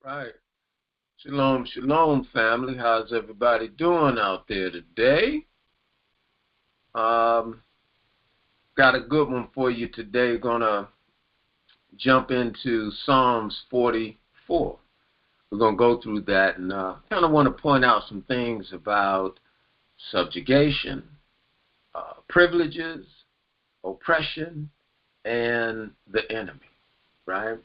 Right. Shalom, shalom, family. How's everybody doing out there today? Um, got a good one for you today. Gonna jump into Psalms 44. We're gonna go through that and kind of want to point out some things about subjugation, privileges, oppression, and the enemy. Right.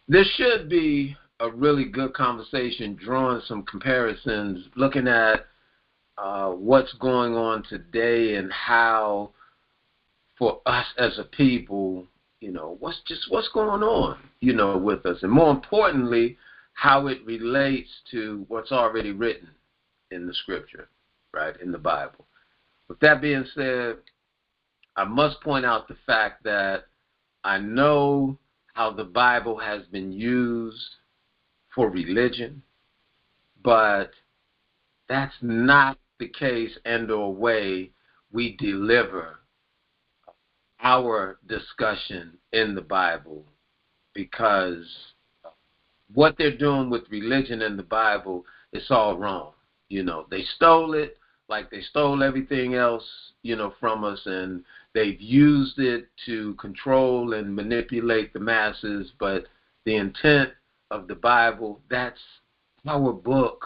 This should be a really good conversation, drawing some comparisons, looking at what's going on today and how, for us as a people, what's going on, with us, and more importantly, how it relates to what's already written in the Scripture, right, in the Bible. With that being said, I must point out the fact that I know how the Bible has been used for religion, but that's not the case and or way we deliver our discussion in the Bible, because what they're doing with religion in the Bible, it's all wrong. They stole it like they stole everything else, from us, and they've used it to control and manipulate the masses. But the intent of the Bible, that's our book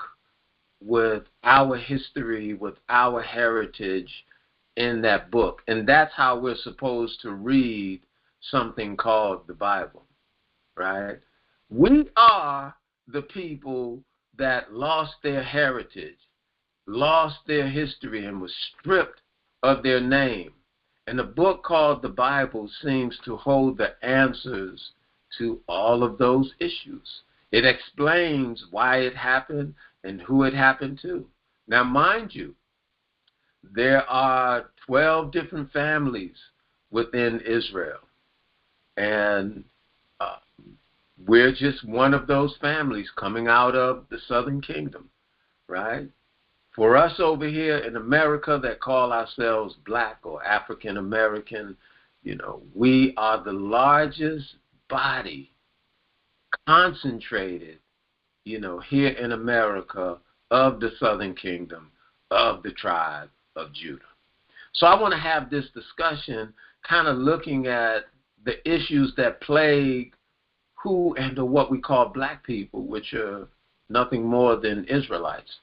with our history, with our heritage in that book. And that's how we're supposed to read something called the Bible, right? We are the people that lost their heritage, lost their history, and was stripped of their name. And the book called the Bible seems to hold the answers to all of those issues. It explains why it happened and who it happened to. Now, mind you, there are 12 different families within Israel, and we're just one of those families coming out of the southern kingdom, right? For us over here in America that call ourselves black or African American, we are the largest body concentrated, here in America, of the southern kingdom, of the tribe of Judah. So I want to have this discussion kind of looking at the issues that plague who and what we call black people, which are nothing more than Israelites.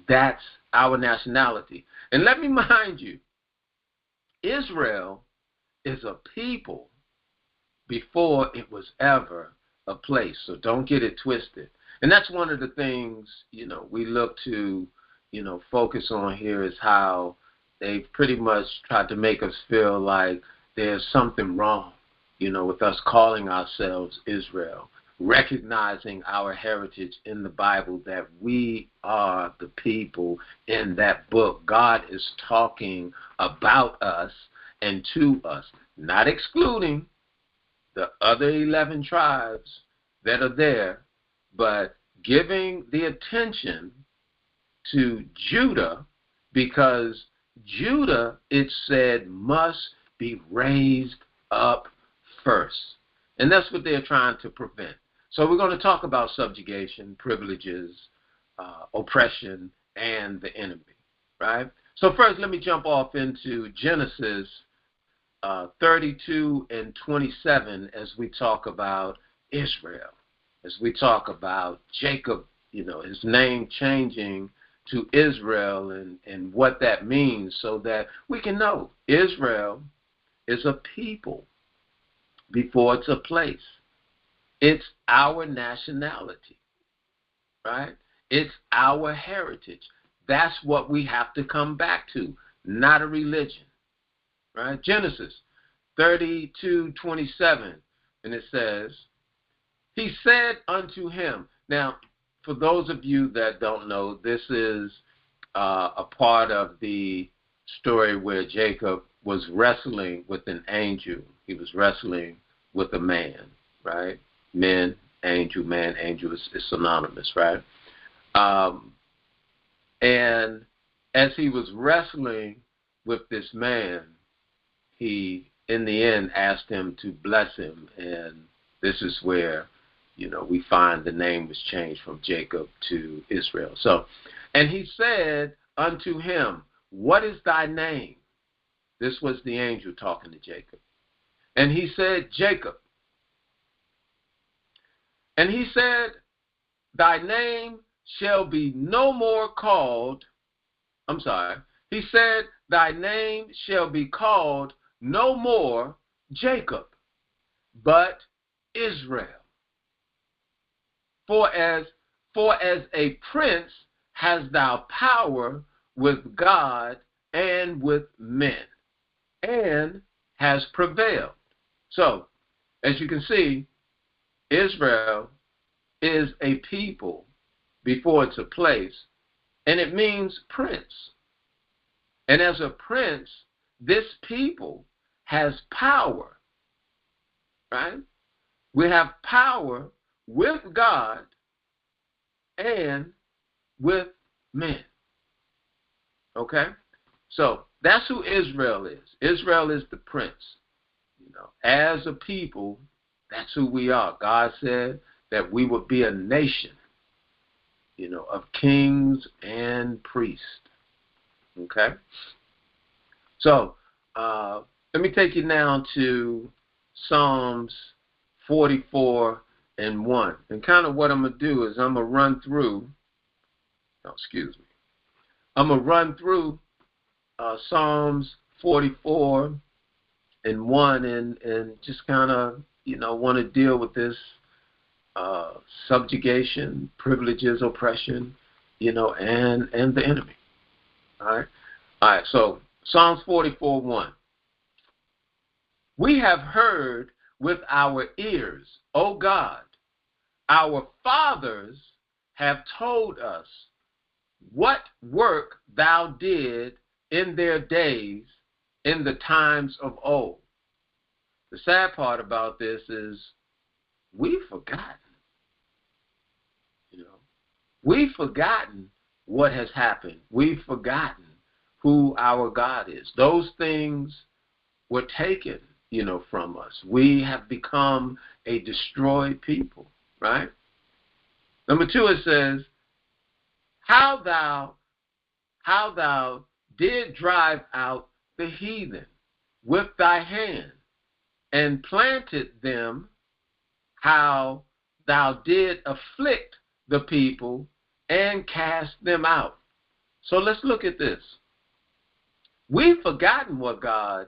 That's our nationality. And let me remind you, Israel is a people before it was ever a place. So don't get it twisted. And that's one of the things, we look to, focus on here, is how they've pretty much tried to make us feel like there's something wrong, with us calling ourselves Israel, recognizing our heritage in the Bible, that we are the people in that book. God is talking about us and to us, not excluding the other 11 tribes that are there, but giving the attention to Judah, because Judah, it said, must be raised up first. And that's what they're trying to prevent. So we're going to talk about subjugation, privileges, oppression, and the enemy, right? So first, let me jump off into Genesis 32 and 27 as we talk about Israel, as we talk about Jacob, his name changing to Israel, and what that means, so that we can know Israel is a people before it's a place. It's our nationality, right? It's our heritage. That's what we have to come back to, not a religion, right? Genesis 32:27, and it says, he said unto him. Now, for those of you that don't know, this is a part of the story where Jacob was wrestling with an angel. He was wrestling with a man, right? Man, angel is synonymous, right? And as he was wrestling with this man, he, in the end, asked him to bless him. And this is where we find the name was changed from Jacob to Israel. So, and he said unto him, what is thy name? This was the angel talking to Jacob. And he said, Jacob. And he said, thy name shall be no more called, he said, thy name shall be called no more Jacob, but Israel. For as a prince hast thou power with God and with men, and has prevailed. So, as you can see, Israel is a people before it's a place, and it means prince. And as a prince, this people has power, right? We have power with God and with men. Okay? So that's who Israel is. Israel is the prince. As a people, that's who we are. God said that we would be a nation, of kings and priests. Okay? So, let me take you now to Psalms 44 and 1. And kind of what I'm going to do is I'm going to run through, I'm going to run through Psalms 44 and 1 and just kind of, want to deal with this subjugation, privileges, oppression, and the enemy. All right, so Psalms 44:1. We have heard with our ears, O God, our fathers have told us what work thou did in their days, in the times of old. The sad part about this is we've forgotten. We've forgotten what has happened. We've forgotten who our God is. Those things were taken, from us. We have become a destroyed people, right? Number 2, it says, how thou did drive out the heathen with thy hand, and planted them, how thou did afflict the people and cast them out. So let's look at this. We've forgotten what God,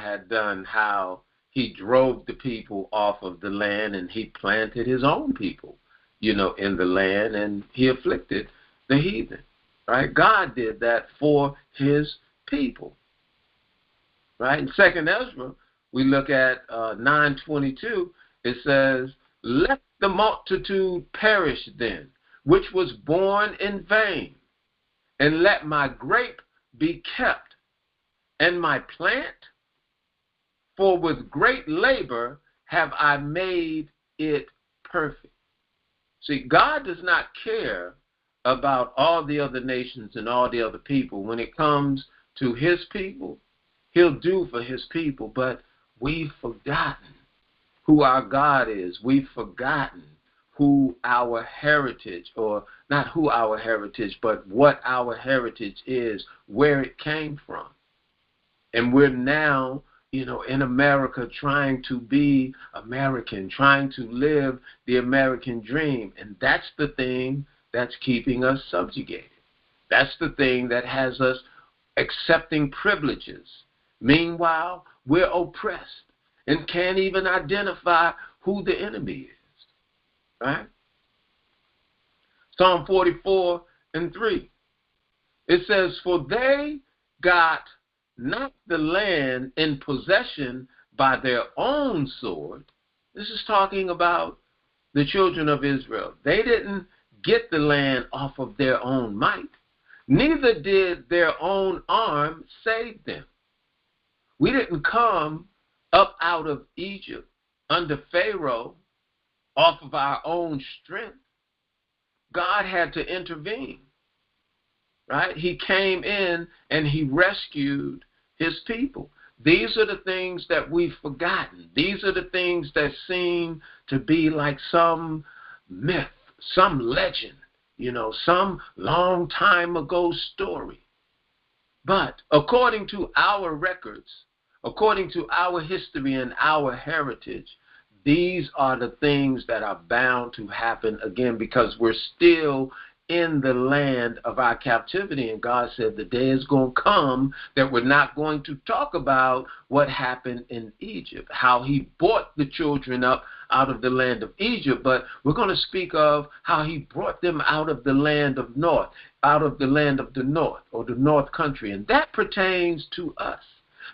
had done, how he drove the people off of the land and he planted his own people, in the land, and he afflicted the heathen, right? God did that for his people, right? In 2nd Ezra, we look at 9:22, it says, let the multitude perish then, which was born in vain, and let my grape be kept, and my plant, for with great labor have I made it perfect. See, God does not care about all the other nations and all the other people. When it comes to his people, he'll do for his people, but we've forgotten who our God is. We've forgotten who our heritage, or not who our heritage, but what our heritage is, where it came from. And we're now, in America trying to be American, trying to live the American dream. And that's the thing that's keeping us subjugated. That's the thing that has us accepting privileges. Meanwhile, we're oppressed and can't even identify who the enemy is. Right? Psalm 44:3. It says, for they got not the land in possession by their own sword. This is talking about the children of Israel. They didn't get the land off of their own might. Neither did their own arm save them. We didn't come up out of Egypt under Pharaoh off of our own strength. God had to intervene. Right? He came in and he rescued his people. These are the things that we've forgotten. These are the things that seem to be like some myth, some legend, some long time ago story. But according to our records, according to our history and our heritage, these are the things that are bound to happen again, because we're still in the land of our captivity. And God said the day is going to come that we're not going to talk about what happened in Egypt, how he brought the children up out of the land of Egypt, but we're going to speak of how he brought them out of the land of north, out of the land of the north, or the north country. And that pertains to us,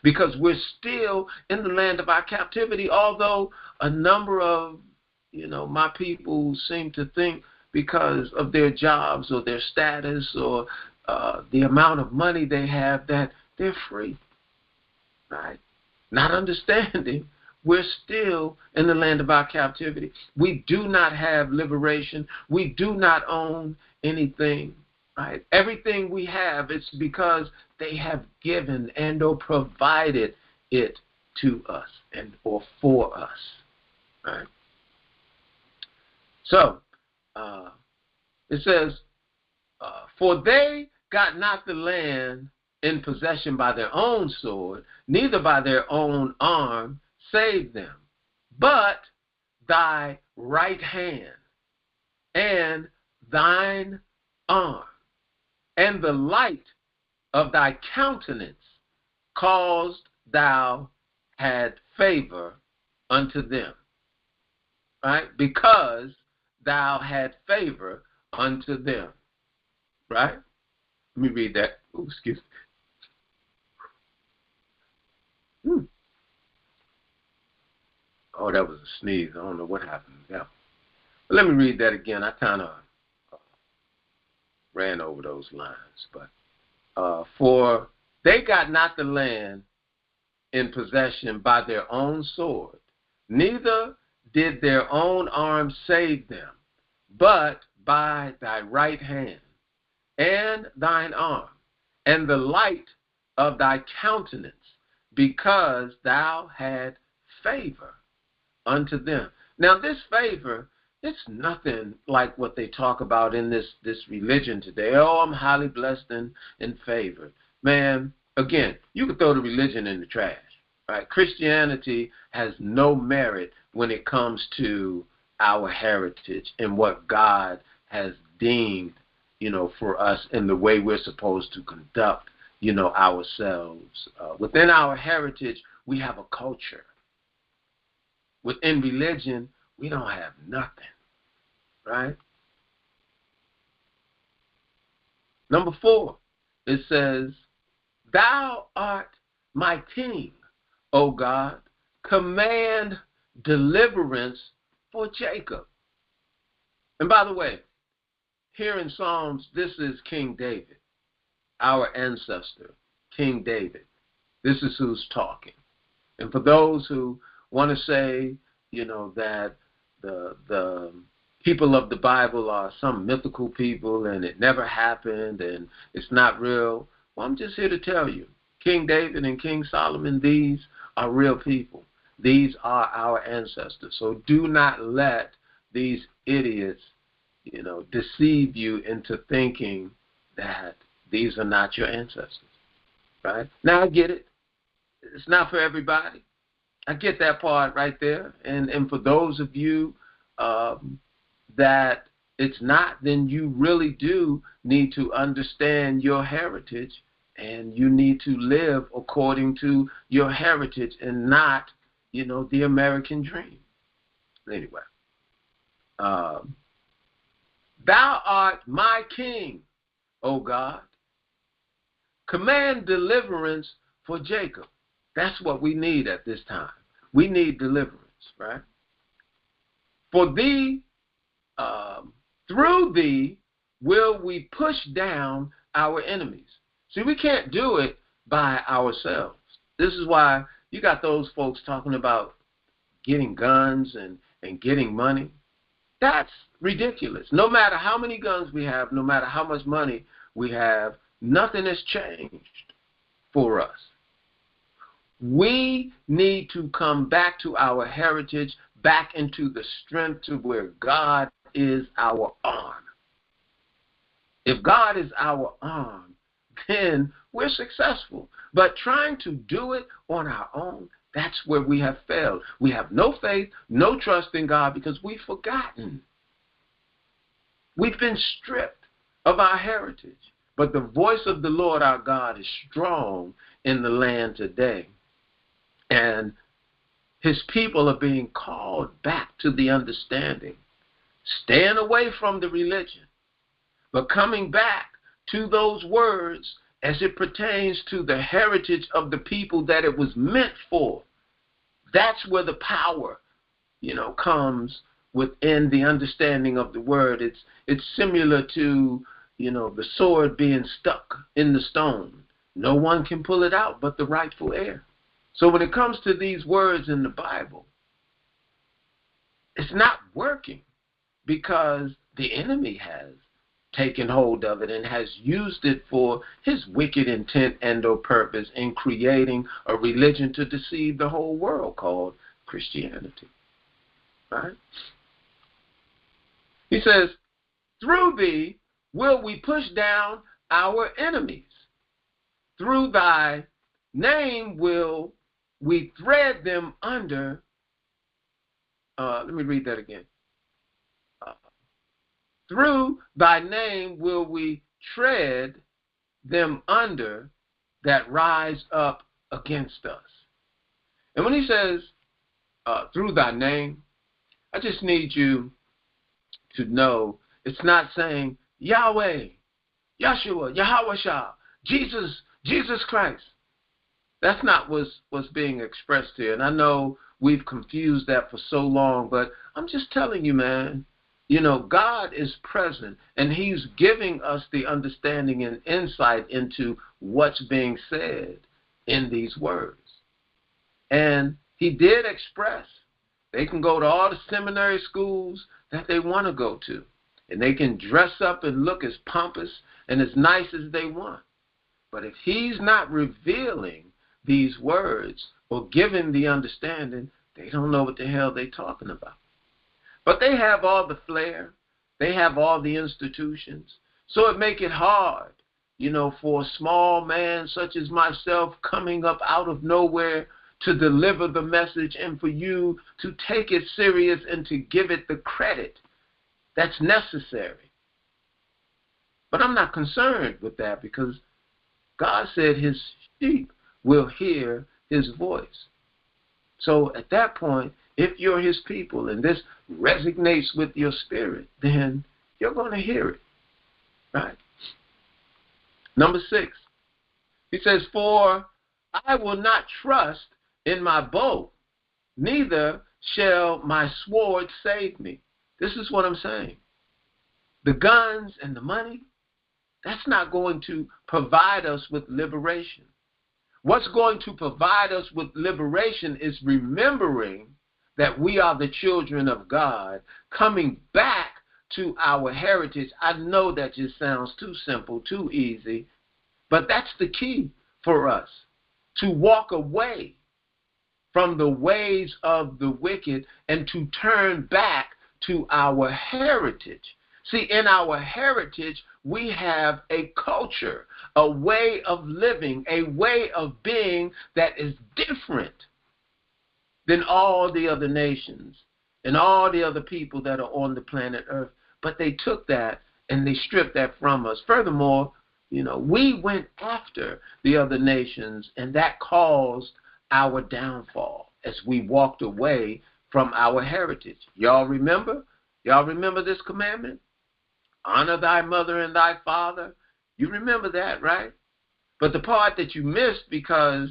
because we're still in the land of our captivity, although a number of, my people seem to think because of their jobs or their status or the amount of money they have that they're free, right? Not understanding we're still in the land of our captivity. We do not have liberation. We do not own anything, right? Everything we have, it's because they have given and or provided it to us and or for us, right? So, it says, for they got not the land in possession by their own sword, neither by their own arm saved them, but thy right hand and thine arm and the light of thy countenance caused thou had favor unto them, right? Because thou had favor unto them, right? Let me read that. Ooh, excuse me. Oh, that was a sneeze. I don't know what happened. Yeah. But let me read that again. I kind of ran over those lines. But for they got not the land in possession by their own sword, neither did their own arm save them, but by thy right hand and thine arm and the light of thy countenance, because thou had favor unto them. Now this favor, it's nothing like what they talk about in this religion today. Oh, I'm highly blessed and favored. Man, again, you could throw the religion in the trash, right? Christianity has no merit when it comes to our heritage and what God has deemed, for us in the way we're supposed to conduct, ourselves. Within our heritage, we have a culture. Within religion, we don't have nothing, right? Number 4, it says, thou art my king, O God, command deliverance for Jacob. And by the way, here in Psalms, this is King David, our ancestor, King David. This is who's talking. And for those who want to say, that the people of the Bible are some mythical people and it never happened and it's not real, well, I'm just here to tell you, King David and King Solomon, these are real people. These are our ancestors. So do not let these idiots, deceive you into thinking that these are not your ancestors, right? Now I get it. It's not for everybody. I get that part right there. And for those of you that it's not, then you really do need to understand your heritage, and you need to live according to your heritage and not, the American dream. Anyway, thou art my king, O God. Command deliverance for Jacob. That's what we need at this time. We need deliverance, right? For thee, through thee, will we push down our enemies. See, we can't do it by ourselves. This is why you got those folks talking about getting guns and getting money. That's ridiculous. No matter how many guns we have, no matter how much money we have, nothing has changed for us. We need to come back to our heritage, back into the strength to where God is our arm. If God is our arm, then we're successful. But trying to do it on our own, that's where we have failed. We have no faith, no trust in God because we've forgotten. We've been stripped of our heritage. But the voice of the Lord our God is strong in the land today. And his people are being called back to the understanding, staying away from the religion, but coming back to those words as it pertains to the heritage of the people that it was meant for. That's where the power, comes within the understanding of the word. It's similar to, the sword being stuck in the stone. No one can pull it out but the rightful heir. So when it comes to these words in the Bible, it's not working because the enemy has taken hold of it and has used it for his wicked intent and or purpose in creating a religion to deceive the whole world called Christianity. Right? He says, through thee will we push down our enemies. Through thy name will we thread them under. Let me read that again. Through thy name will we tread them under that rise up against us. And when he says, through thy name, I just need you to know it's not saying Yahweh, Yahshua, Yahweh, Jesus Christ. That's not what's being expressed here. And I know we've confused that for so long, but I'm just telling you, man, God is present, and he's giving us the understanding and insight into what's being said in these words. And he did express they can go to all the seminary schools that they want to go to, and they can dress up and look as pompous and as nice as they want. But if he's not revealing these words or giving the understanding, they don't know what the hell they're talking about. But they have all the flair. They have all the institutions. So it make it hard, for a small man such as myself coming up out of nowhere to deliver the message and for you to take it serious and to give it the credit that's necessary. But I'm not concerned with that because God said his sheep will hear his voice. So at that point, if you're his people and this resonates with your spirit, then you're going to hear it, right? Number 6, he says, for I will not trust in my bow, neither shall my sword save me. This is what I'm saying. The guns and the money, that's not going to provide us with liberation. What's going to provide us with liberation is remembering that we are the children of God, coming back to our heritage. I know that just sounds too simple, too easy, but that's the key for us, to walk away from the ways of the wicked and to turn back to our heritage. See, in our heritage, we have a culture, a way of living, a way of being that is different than all the other nations and all the other people that are on the planet Earth. But they took that and they stripped that from us. Furthermore, we went after the other nations, and that caused our downfall as we walked away from our heritage. Y'all remember? Y'all remember this commandment? Honor thy mother and thy father. You remember that, right? But the part that you missed because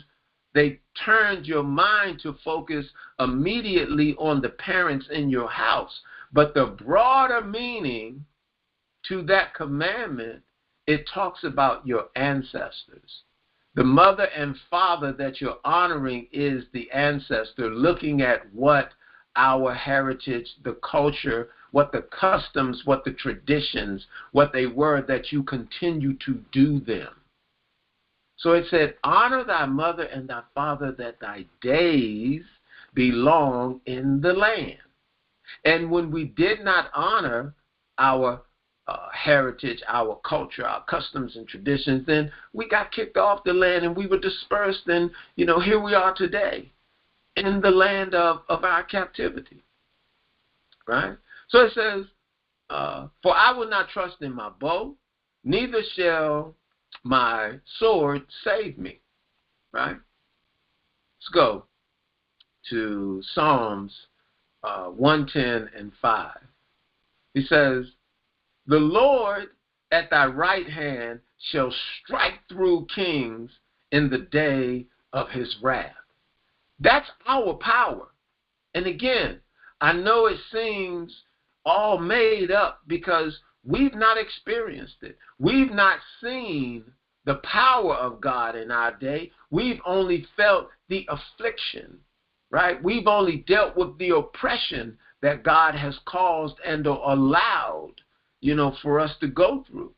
they turned your mind to focus immediately on the parents in your house. But the broader meaning to that commandment, it talks about your ancestors. The mother and father that you're honoring is the ancestor, looking at what our heritage, the culture, what the customs, what the traditions, what they were, that you continue to do them. So it said, honor thy mother and thy father, that thy days be long in the land. And when we did not honor our heritage, our culture, our customs and traditions, then we got kicked off the land and we were dispersed. And, here we are today in the land of our captivity. Right? So it says, for I will not trust in my bow, neither shall my sword save me. Right? Let's go to Psalms 110 and 5. He says, the Lord at thy right hand shall strike through kings in the day of his wrath. That's our power. And again, I know it seems all made up because we've not experienced it. We've not seen the power of God in our day. We've only felt the affliction, right? We've only dealt with the oppression that God has caused and allowed, for us to go through.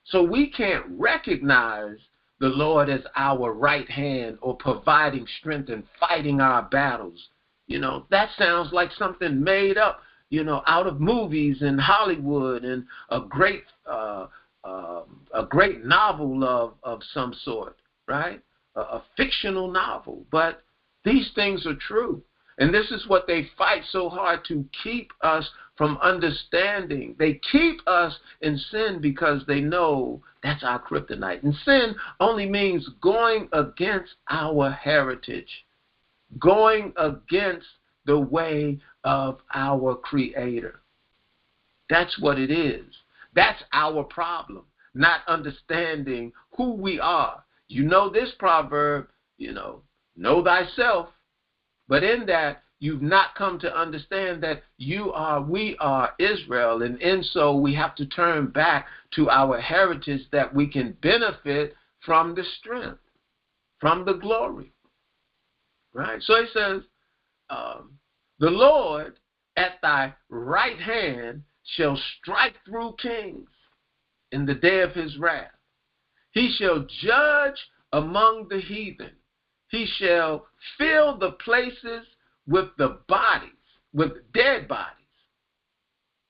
So we can't recognize the Lord as our right hand or providing strength and fighting our battles. That sounds like something made up, out of movies and Hollywood and a great novel of some sort, right? A fictional novel. But these things are true. And this is what they fight so hard to keep us from understanding. They keep us in sin because they know that's our kryptonite. And sin only means going against our heritage, going against the way of our Creator. That's what it is. That's our problem, not understanding who we are. This proverb, know thyself. But in that, you've not come to understand that we are Israel. And in so, we have to turn back to our heritage that we can benefit from the strength, from the glory. Right? So it says, the Lord at thy right hand shall strike through kings in the day of his wrath. He shall judge among the heathen. He shall fill the places with the bodies, with dead bodies.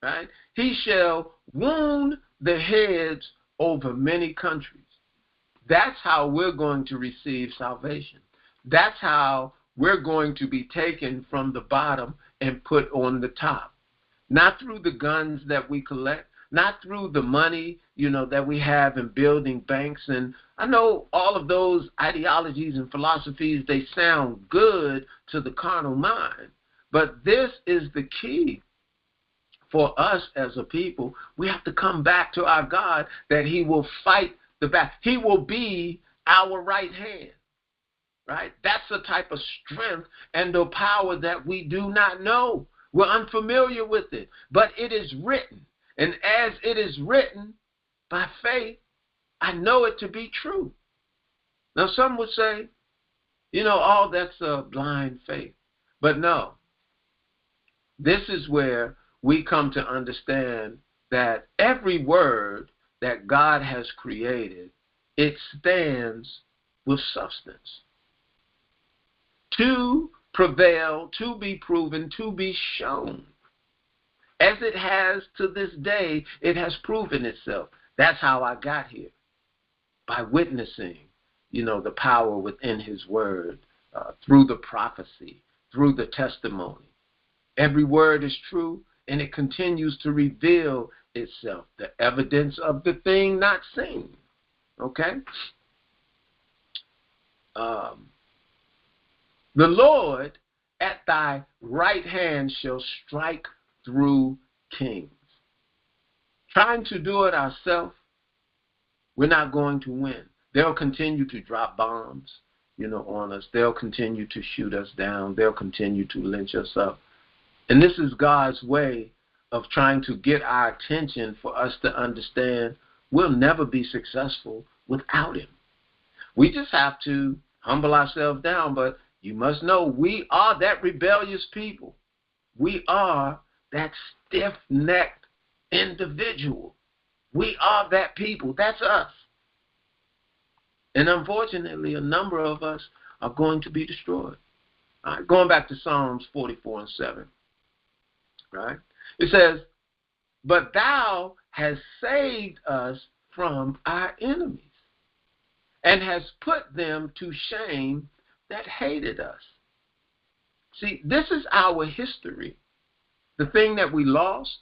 Right? He shall wound the heads over many countries. That's how we're going to receive salvation. That's how we're going to be taken from the bottom and put on the top. Not through the guns that we collect, not through the money, that we have in building banks. And I know all of those ideologies and philosophies, they sound good to the carnal mind. But this is the key for us as a people. We have to come back to our God, that he will fight the battle. He will be our right hand. Right? That's the type of strength and the power that we do not know. We're unfamiliar with it. But it is written. And as it is written, by faith, I know it to be true. Now, some would say, that's a blind faith. But no. This is where we come to understand that every word that God has created, it stands with substance. To prevail, to be proven, to be shown. As it has to this day, it has proven itself. That's how I got here. By witnessing, the power within his word, through the prophecy, through the testimony. Every word is true, and it continues to reveal itself. The evidence of the thing not seen. Okay? The Lord at thy right hand shall strike through kings. Trying to do it ourselves, we're not going to win. They'll continue to drop bombs, on us. They'll continue to shoot us down. They'll continue to lynch us up. And this is God's way of trying to get our attention for us to understand we'll never be successful without him. We just have to humble ourselves down, but you must know we are that rebellious people. We are that stiff-necked individual. We are that people. That's us. And unfortunately, a number of us are going to be destroyed. All right, going back to Psalms 44:7, right? It says, but thou hast saved us from our enemies and has put them to shame that hated us. See, this is our history. The thing that we lost,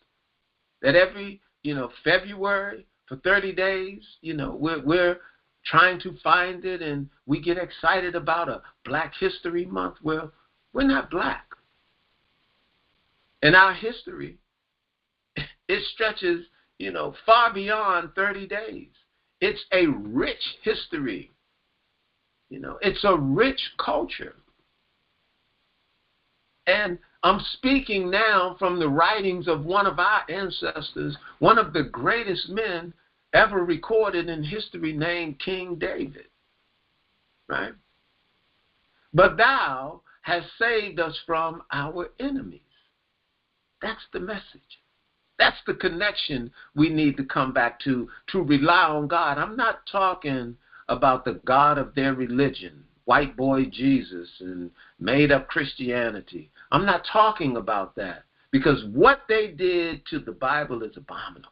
that every, February for 30 days, we're trying to find it, and we get excited about a Black History Month. Well, we're not black. And our history, it stretches, far beyond 30 days. It's a rich history. It's a rich culture. And I'm speaking now from the writings of one of our ancestors, one of the greatest men ever recorded in history, named King David. Right? But thou hast saved us from our enemies. That's the message. That's the connection we need to come back to rely on God. I'm not talking about the God of their religion, white boy Jesus and made up Christianity. I'm not talking about that, because what they did to the Bible is abominable.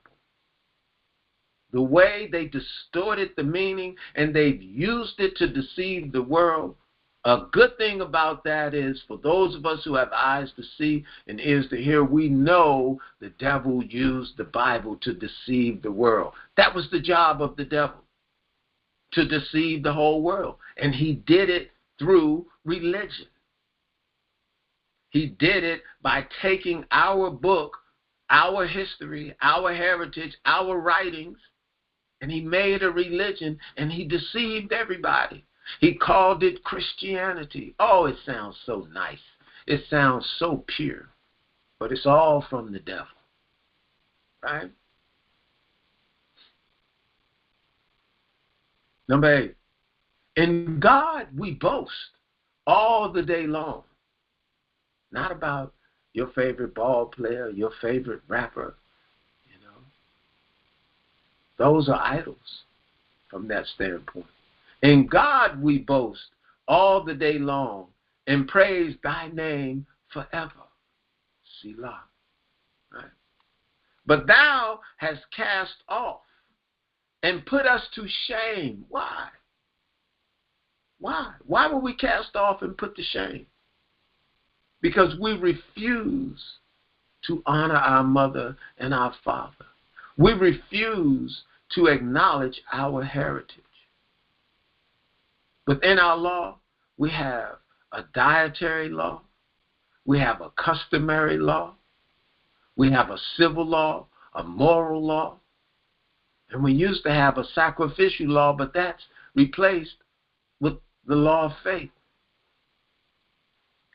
The way they distorted the meaning and they've used it to deceive the world. A good thing about that is, for those of us who have eyes to see and ears to hear, we know the devil used the Bible to deceive the world. That was the job of the devil, to deceive the whole world. And he did it through religion. He did it by taking our book, our history, our heritage, our writings, and he made a religion, and he deceived everybody. He called it Christianity. Oh, it sounds so nice. It sounds so pure. But it's all from the devil. Right? Number 8. In God we boast all the day long. Not about your favorite ball player, your favorite rapper. Those are idols from that standpoint. In God we boast all the day long and praise thy name forever. Selah. Right? But thou hast cast off and put us to shame. Why? Why? Why were we cast off and put to shame? Because we refuse to honor our mother and our father. We refuse to acknowledge our heritage. Within our law, we have a dietary law, we have a customary law, we have a civil law, a moral law, and we used to have a sacrificial law, but that's replaced with the law of faith.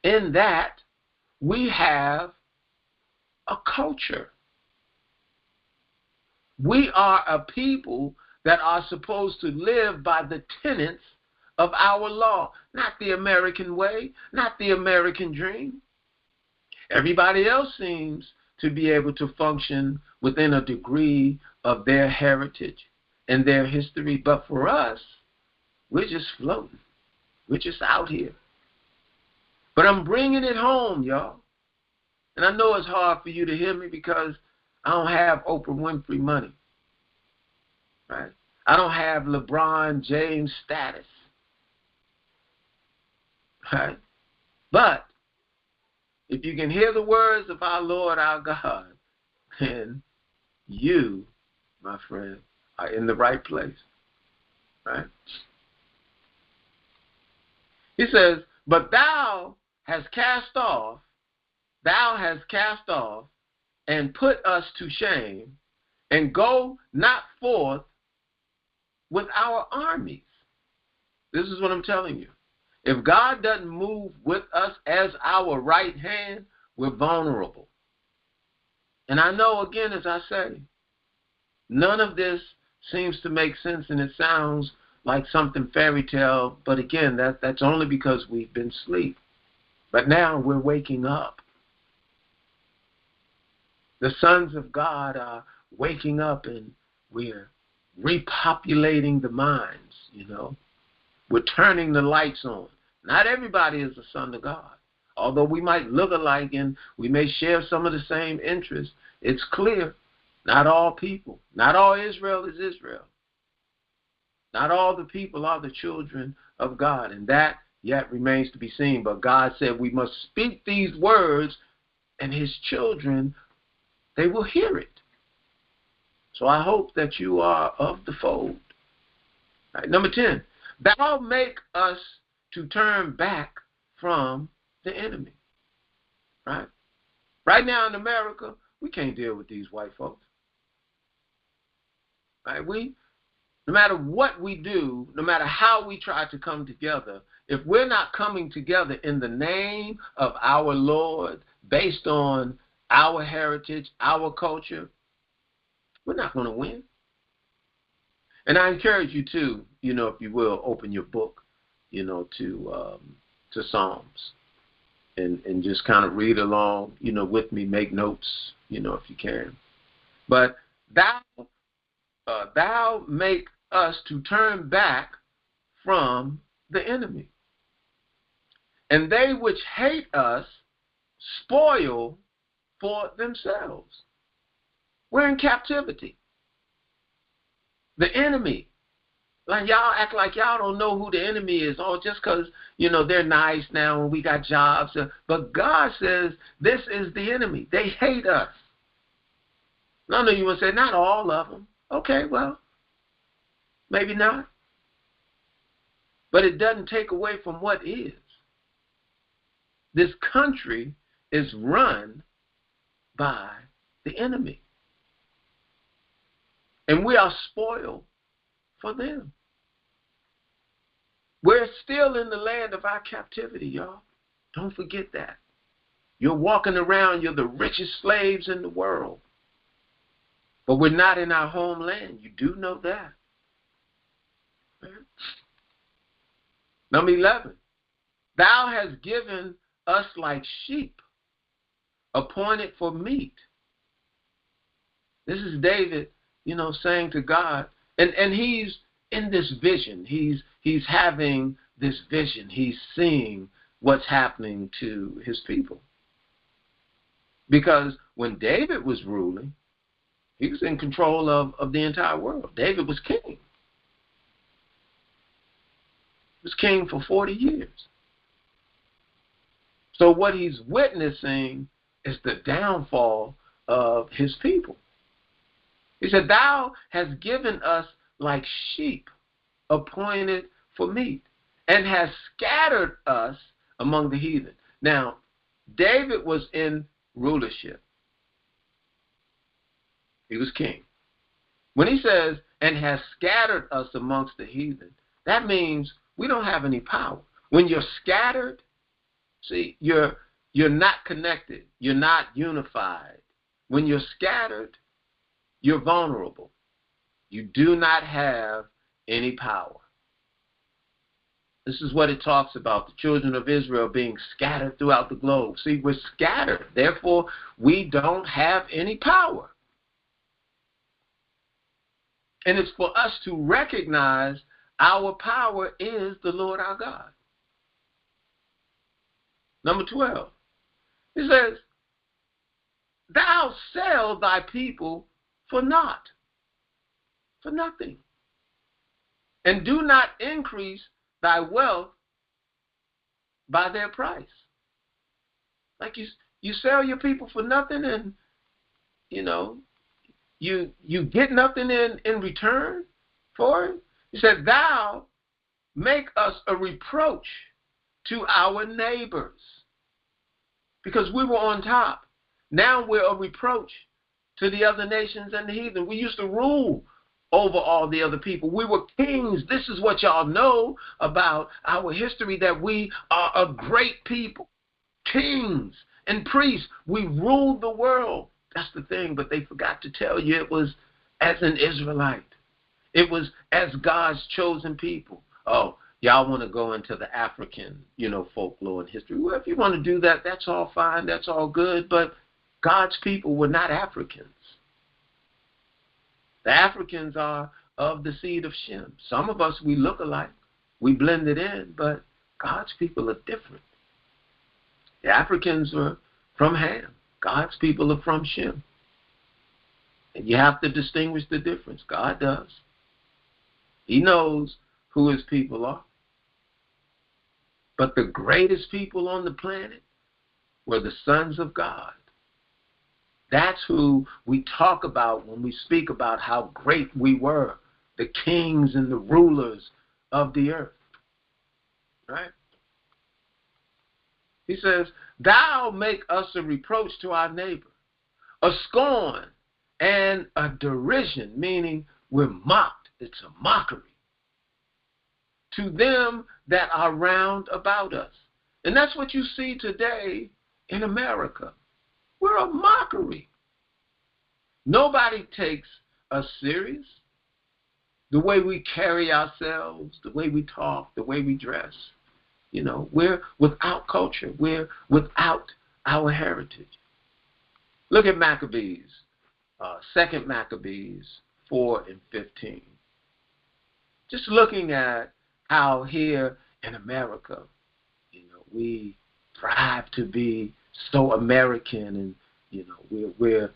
In that, we have a culture. We are a people that are supposed to live by the tenets of our law, not the American way, not the American dream. Everybody else seems to be able to function within a degree of their heritage and their history, but for us, we're just floating. We're just out here. But I'm bringing it home, y'all. And I know it's hard for you to hear me because I don't have Oprah Winfrey money. Right? I don't have LeBron James status. Right? But if you can hear the words of our Lord, our God, then you, my friend, are in the right place. Right? He says, but thou hast cast off, and put us to shame, and go not forth with our armies. This is what I'm telling you. If God doesn't move with us as our right hand, we're vulnerable. And I know, again, as I say, none of this seems to make sense, and it sounds like something fairy tale, but again, that's only because we've been asleep. But now we're waking up. The sons of God are waking up, and we're repopulating the minds, We're turning the lights on. Not everybody is a son of God. Although we might look alike and we may share some of the same interests, it's clear, not all people, not all Israel is Israel. Not all the people are the children of God, and that yet remains to be seen. But God said we must speak these words, and his children, they will hear it. So I hope that you are of the fold. All right, number 10, thou make us to turn back from the enemy. Right? Right now in America, we can't deal with these white folks. Right? No matter what we do, no matter how we try to come together, if we're not coming together in the name of our Lord, based on our heritage, our culture, we're not going to win. And I encourage you to, if you will, open your book, to Psalms, and just kind of read along, with me, make notes, if you can. But thou make us to turn back from the enemy, and they which hate us spoil for themselves. We're in captivity. The enemy, like y'all act like y'all don't know who the enemy is, just because they're nice now and we got jobs. But God says this is the enemy. They hate us. I know you would say not all of them. Okay, well, maybe not. But it doesn't take away from what is. This country is run by the enemy. And we are spoiled for them. We're still in the land of our captivity, y'all. Don't forget that. You're walking around, you're the richest slaves in the world. But we're not in our homeland. You do know that. Number 11. Thou hast given us like sheep, appointed for meat. This is David, saying to God, and he's in this vision. He's having this vision. He's seeing what's happening to his people. Because when David was ruling, he was in control of the entire world. David was king. He was king for 40 years. So what he's witnessing is the downfall of his people. He said, thou hast given us like sheep appointed for meat, and has scattered us among the heathen. Now, David was in rulership. He was king. When he says, and has scattered us amongst the heathen, that means we don't have any power. When you're scattered, see, you're not connected. You're not unified. When you're scattered, you're vulnerable. You do not have any power. This is what it talks about, the children of Israel being scattered throughout the globe. See, we're scattered. Therefore, we don't have any power. And it's for us to recognize our power is the Lord our God. Number 12. It says, thou sell thy people for naught, for nothing, and do not increase thy wealth by their price. Like you sell your people for nothing, and you get nothing in return for it. He said, thou make us a reproach to our neighbors, because we were on top. Now we're a reproach to the other nations and the heathen. We used to rule over all the other people. We were kings. This is what y'all know about our history, that we are a great people. Kings and priests. We ruled the world. That's the thing, but they forgot to tell you it was as an Israelite. It was as God's chosen people. Oh, y'all want to go into the African, folklore and history. Well, if you want to do that, that's all fine. That's all good. But God's people were not Africans. The Africans are of the seed of Shem. Some of us, we look alike. We blended in, but God's people are different. The Africans are from Ham. God's people are from Shem. And you have to distinguish the difference. God does. He knows who his people are. But the greatest people on the planet were the sons of God. That's who we talk about when we speak about how great we were, the kings and the rulers of the earth. Right? He says, thou make us a reproach to our neighbor, a scorn and a derision, meaning we're mocked. It's a mockery to them that are round about us. And that's what you see today in America. We're a mockery. Nobody takes us serious. The way we carry ourselves, the way we talk, the way we dress. You know, we're without culture. We're without our heritage. Look at Maccabees, 2 Maccabees 4 and 15. Just looking at how here in America, you know, we strive to be so American, and you know, we're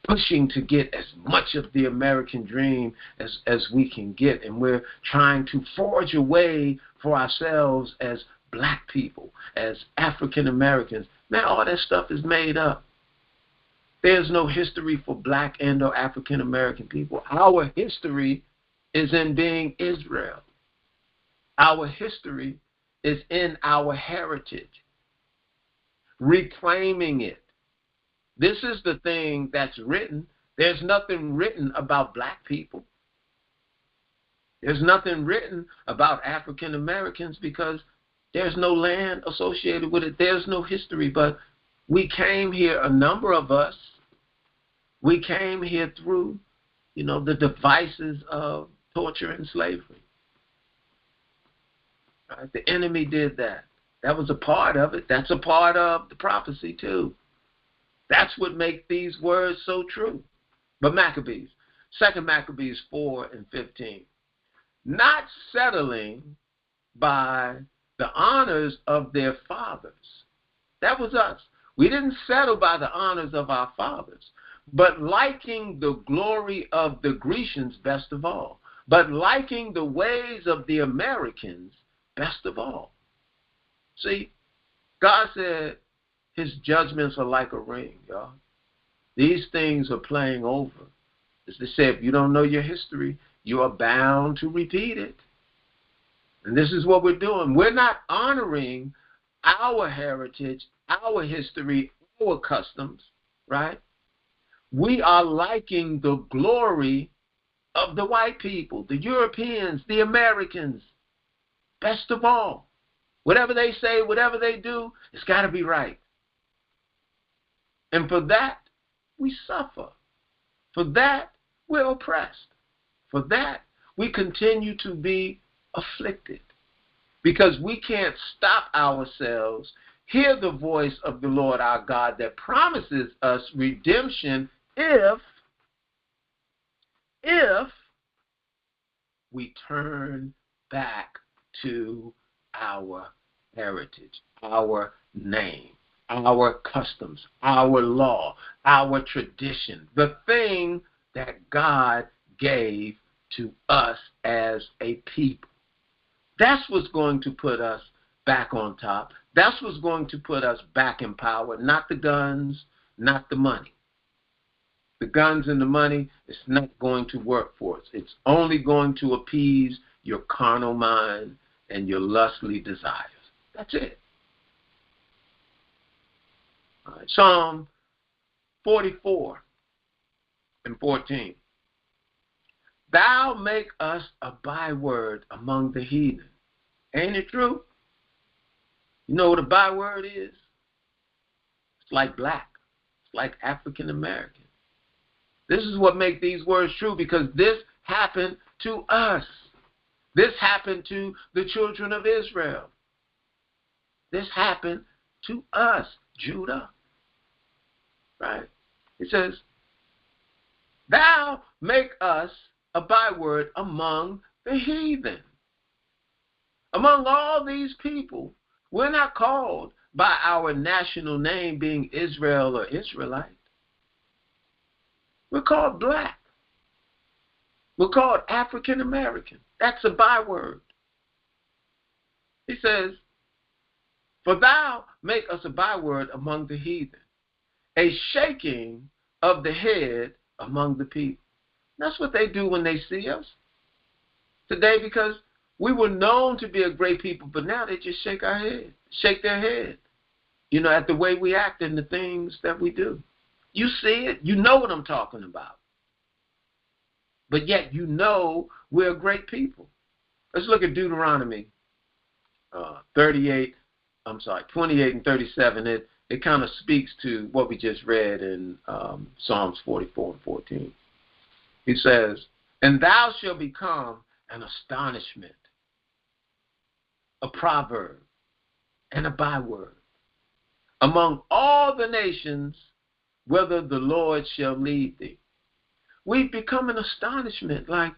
pushing to get as much of the American dream as we can get, and we're trying to forge a way for ourselves as black people, as African Americans. Man, all that stuff is made up. There's no history for black and or African American people. Our history is in being Israel. Our history is in our heritage, reclaiming it. This is the thing that's written. There's nothing written about black people. There's nothing written about African Americans because there's no land associated with it. There's no history. But we came here, a number of us, we came here through, you know, the devices of torture and slavery. Right? The enemy did that. That was a part of it. That's a part of the prophecy too. That's what makes these words so true. But Maccabees, 2 Maccabees 4 and 15. Not settling by the honors of their fathers. That was us. We didn't settle by the honors of our fathers, but liking the glory of the Grecians best of all, but liking the ways of the Americans best of all. See, God said his judgments are like a ring, y'all. These things are playing over. As they say, if you don't know your history, you are bound to repeat it. And this is what we're doing. We're not honoring our heritage, our history, our customs, right? We are liking the glory of the white people, the Europeans, the Americans, best of all. Whatever they say, whatever they do, it's got to be right. And for that, we suffer. For that, we're oppressed. For that, we continue to be afflicted. Because we can't stop ourselves, hear the voice of the Lord our God that promises us redemption if we turn back to our heritage, our name, our customs, our law, our tradition, the thing that God gave to us as a people. That's what's going to put us back on top. That's what's going to put us back in power, not the guns, not the money. The guns and the money, it's not going to work for us. It's only going to appease your carnal mind and your lustly desires. That's it. All right. Psalm 44 and 14. Thou make us a byword among the heathen. Ain't it true? You know what a byword is? It's like black. It's like African American. This is what makes these words true, because this happened to us. This happened to the children of Israel. This happened to us, Judah. Right? It says, thou make us a byword among the heathen. Among all these people, we're not called by our national name being Israel or Israelite. We're called black. We're called African American. That's a byword. He says, for thou make us a byword among the heathen, a shaking of the head among the people. That's what they do when they see us today, because we were known to be a great people, but now they just shake their head, at the way we act and the things that we do. You see it. You know what I'm talking about. But yet we're a great people. Let's look at Deuteronomy 28 and 37. It kind of speaks to what we just read in Psalms 44 and 14. He says, and thou shalt become an astonishment, a proverb, and a byword among all the nations, whither the Lord shall lead thee. We've become an astonishment, like,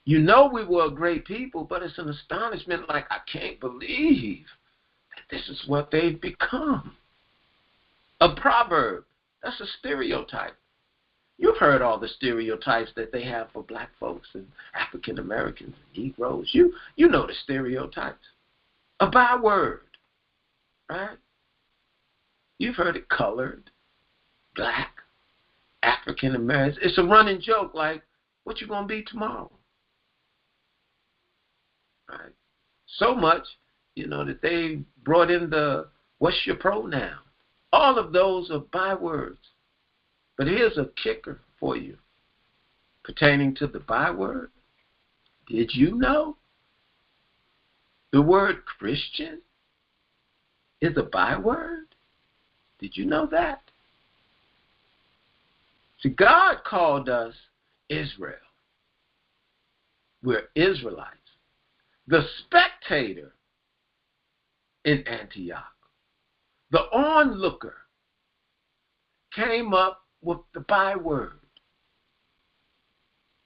we were a great people, but it's an astonishment, like, I can't believe that this is what they've become. A proverb, that's a stereotype. You've heard all the stereotypes that they have for black folks and African Americans and Negroes. You know the stereotypes. A byword, right? You've heard it: colored, black, African Americans. It's a running joke, like, what you gonna be tomorrow? Right? So much, that they brought in the what's your pronoun? All of those are bywords. But here's a kicker for you pertaining to the byword. Did you know the word Christian is a byword? Did you know that? See, God called us Israel. We're Israelites. The spectator in Antioch, the onlooker, came up with the byword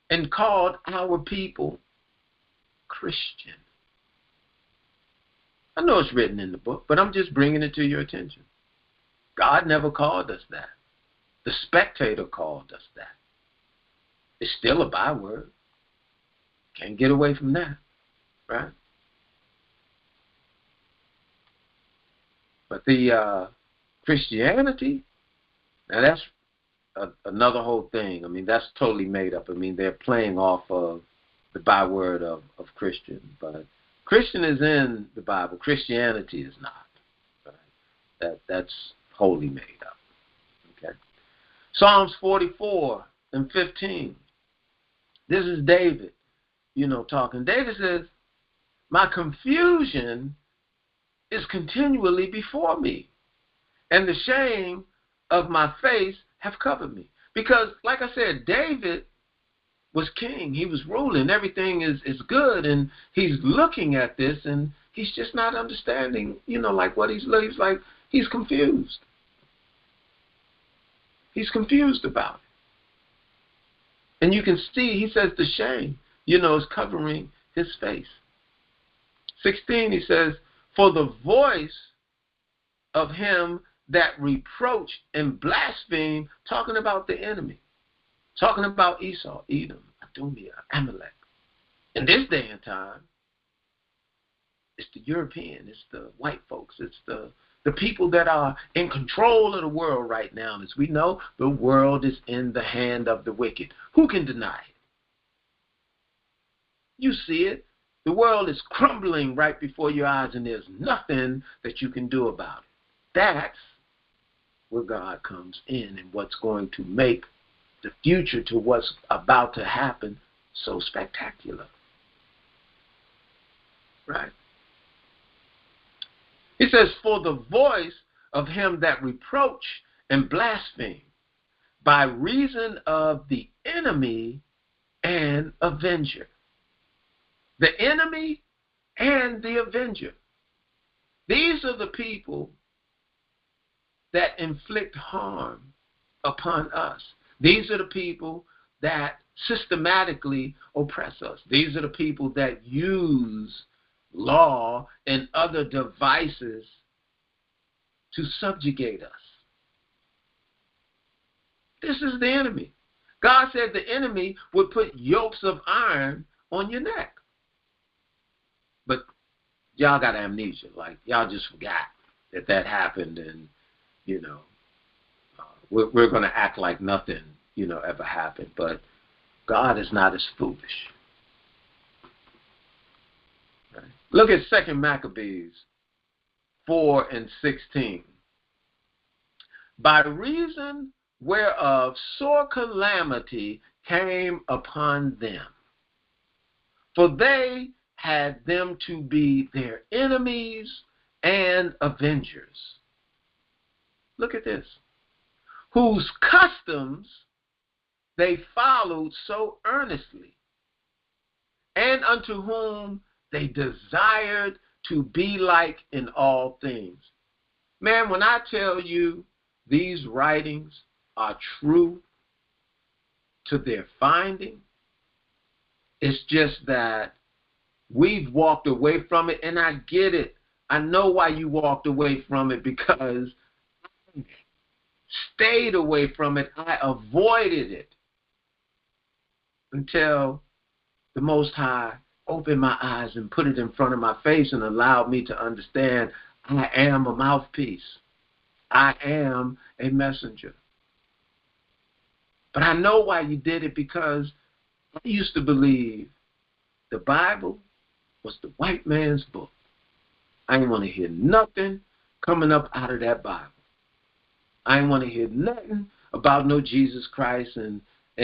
and called our people Christian. I know it's written in the book, but I'm just bringing it to your attention. God never called us that. The spectator called us that. It's still a byword. Can't get away from that, right? But the Christianity, now that's another whole thing. I mean, that's totally made up. I mean, they're playing off of the byword of Christian. But Christian is in the Bible. Christianity is not. Right? That's wholly made up. Okay. Psalms 44 and 15. This is David, talking. David says, my confusion is continually before me, and the shame of my face have covered me. Because, like I said, David was king. He was ruling. Everything is good, and he's looking at this, and he's just not understanding, like what he's like. He's confused. He's confused about it. And you can see, he says the shame, is covering his face. 16, he says, for the voice of him that reproach and blaspheme, talking about the enemy, talking about Esau, Edom, Adumia, Amalek. In this day and time, it's the European, it's the white folks, it's the people that are in control of the world right now. And as we know, the world is in the hand of the wicked. Who can deny it? You see it. The world is crumbling right before your eyes, and there's nothing that you can do about it. That's where God comes in, and what's going to make the future to what's about to happen so spectacular. Right? He says, for the voice of him that reproach and blaspheme, by reason of the enemy and avenger. The enemy and the avenger. These are the people that inflict harm upon us. These are the people that systematically oppress us. These are the people that use law, and other devices to subjugate us. This is the enemy. God said the enemy would put yokes of iron on your neck. But y'all got amnesia. Like, y'all just forgot that happened, and, we're going to act like nothing, ever happened. But God is not as foolish. Right? Look at 2 Maccabees 4:16. By reason whereof sore calamity came upon them, for they had them to be their enemies and avengers. Look at this. Whose customs they followed so earnestly, and unto whom they desired to be like in all things. Man, when I tell you these writings are true to their finding, it's just that we've walked away from it, and I get it. I know why you walked away from it, because I stayed away from it. I avoided it until the Most High opened my eyes and put it in front of my face and allowed me to understand I am a mouthpiece. I am a messenger. But I know why you did it, because I used to believe the Bible was the white man's book. I didn't want to hear nothing coming up out of that Bible. I didn't want to hear nothing about no Jesus Christ. And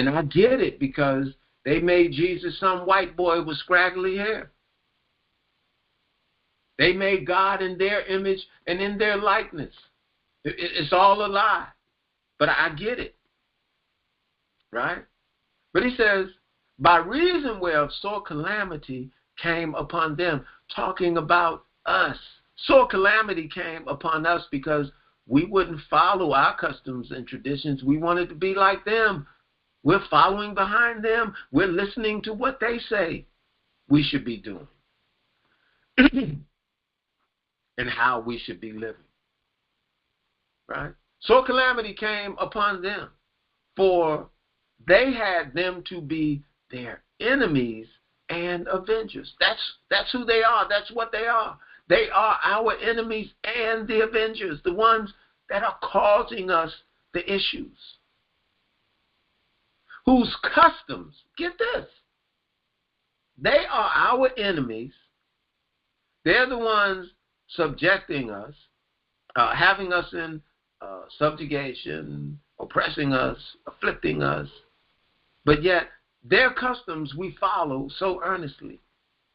I get it, because they made Jesus some white boy with scraggly hair. They made God in their image and in their likeness. It's all a lie. But I get it. Right? But he says, by reason whereof sore calamity came upon them, talking about us. Sore calamity came upon us because we wouldn't follow our customs and traditions. We wanted to be like them. We're following behind them. We're listening to what they say we should be doing and how we should be living. Right? Sore calamity came upon them, for they had them to be their enemies and avengers. That's who they are. That's what they are. They are our enemies and the avengers, the ones that are causing us the issues. Whose customs, get this, they are our enemies. They're the ones subjecting us, having us in subjugation, oppressing us, afflicting us. But yet, their customs we follow so earnestly.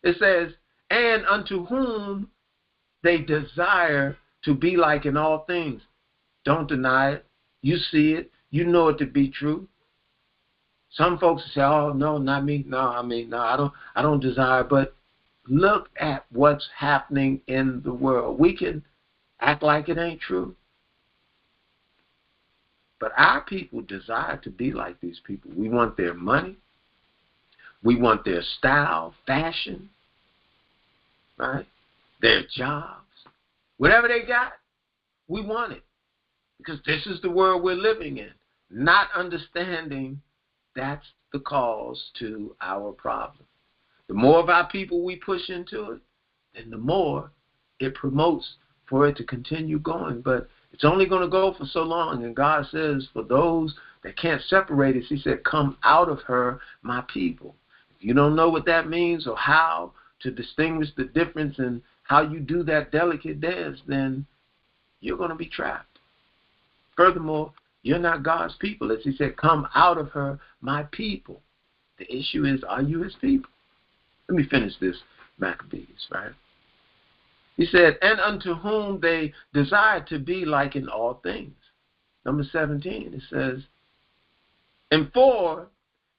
It says, and unto whom they desire to be like in all things. Don't deny it. You see it. You know it to be true. Some folks say, oh, no, not me. No, I don't desire. But look at what's happening in the world. We can act like it ain't true. But our people desire to be like these people. We want their money. We want their style, fashion, right? Their jobs. Whatever they got, we want it. Because this is the world we're living in. Not understanding that's the cause to our problem. The more of our people we push into it, then the more it promotes for it to continue going. But it's only going to go for so long. And God says, for those that can't separate us, he said, come out of her, my people. If you don't know what that means or how to distinguish the difference in how you do that delicate dance, then you're going to be trapped. Furthermore, you're not God's people. As he said, come out of her, my people. The issue is, are you his people? Let me finish this Maccabees, right? He said, and unto whom they desire to be like in all things. Number 17, it says, and for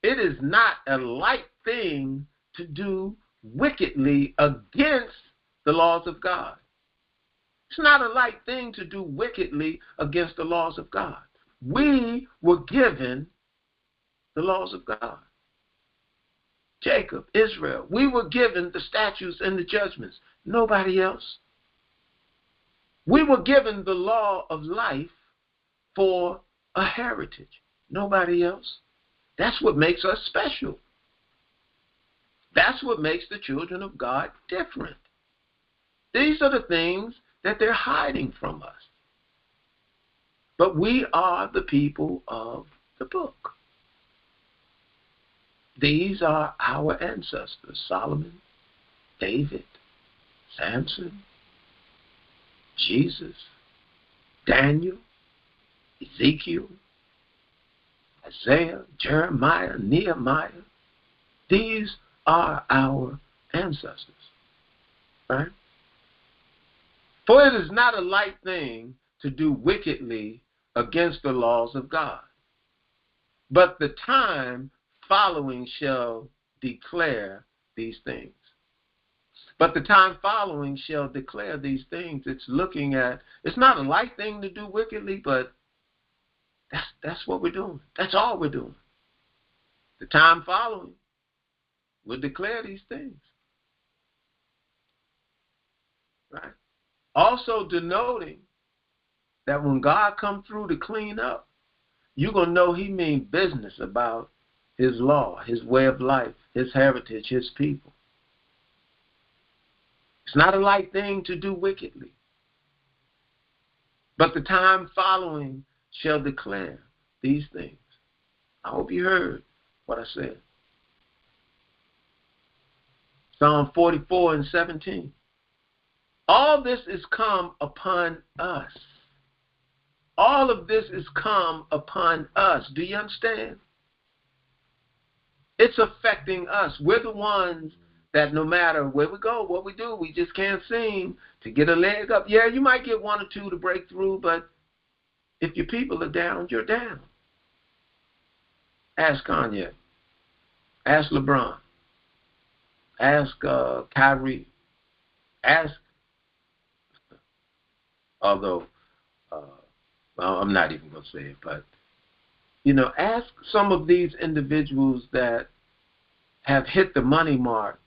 it is not a light thing to do wickedly against the laws of God. It's not a light thing to do wickedly against the laws of God. We were given the laws of God. Jacob, Israel. We were given the statutes and the judgments. Nobody else. We were given the law of life for a heritage. Nobody else. That's what makes us special. That's what makes the children of God different. These are the things that they're hiding from us. But we are the people of the book. These are our ancestors: Solomon, David, Samson, Jesus, Daniel, Ezekiel, Isaiah, Jeremiah, Nehemiah. These are our ancestors, right? For it is not a light thing to do wickedly against the laws of God, but the time following shall declare these things. But the time following shall declare these things. It's looking at, it's not a light thing to do wickedly, but that's what we're doing. That's all we're doing. The time following will declare these things. Right? Also denoting that when God comes through to clean up, you're going to know he means business about his law, his way of life, his heritage, his people. It's not a light thing to do wickedly. But the time following shall declare these things. I hope you heard what I said. Psalm 44:17. All this is come upon us. All of this is come upon us. Do you understand? It's affecting us. We're the ones that no matter where we go, what we do, we just can't seem to get a leg up. Yeah, you might get one or two to break through, but if your people are down, you're down. Ask Kanye. Ask LeBron. Ask Kyrie. Ask, although I'm not even going to say it, but, ask some of these individuals that have hit the money mark,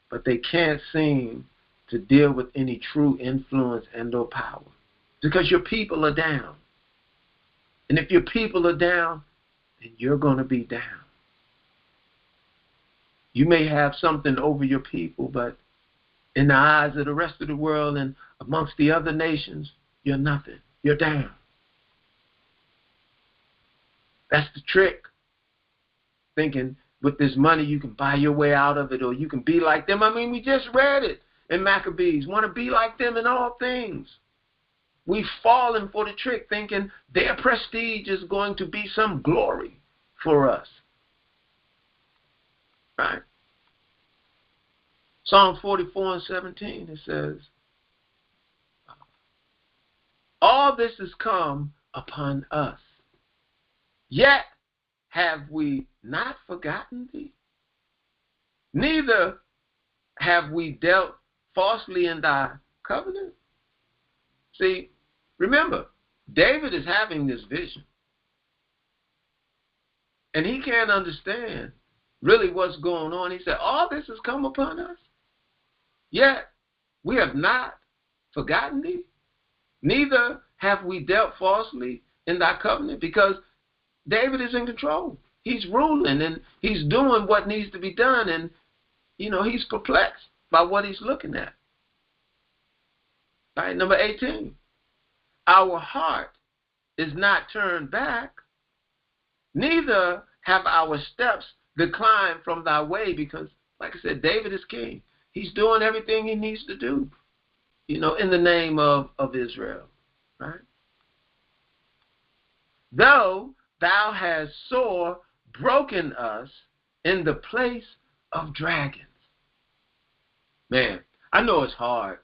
but they can't seem to deal with any true influence and or power. Because your people are down. And if your people are down, then you're going to be down. You may have something over your people, but in the eyes of the rest of the world and amongst the other nations, you're nothing. You're down. That's the trick. Thinking with this money you can buy your way out of it, or you can be like them. I mean, we just read it in Maccabees. Want to be like them in all things. We've fallen for the trick, thinking their prestige is going to be some glory for us. Right? Psalm 44:17, it says, all this has come upon us. Yet have we not forgotten thee? Neither have we dealt falsely in thy covenant. See, remember, David is having this vision. And he can't understand really what's going on. He said, all this has come upon us. Yet we have not forgotten thee. Neither have we dealt falsely in thy covenant, because David is in control. He's ruling and he's doing what needs to be done. And, he's perplexed by what he's looking at. Right, number 18. Our heart is not turned back, neither have our steps declined from thy way, because, like I said, David is king. He's doing everything he needs to do, in the name of Israel, right? Though thou hast sore broken us in the place of dragons. Man, I know it's hard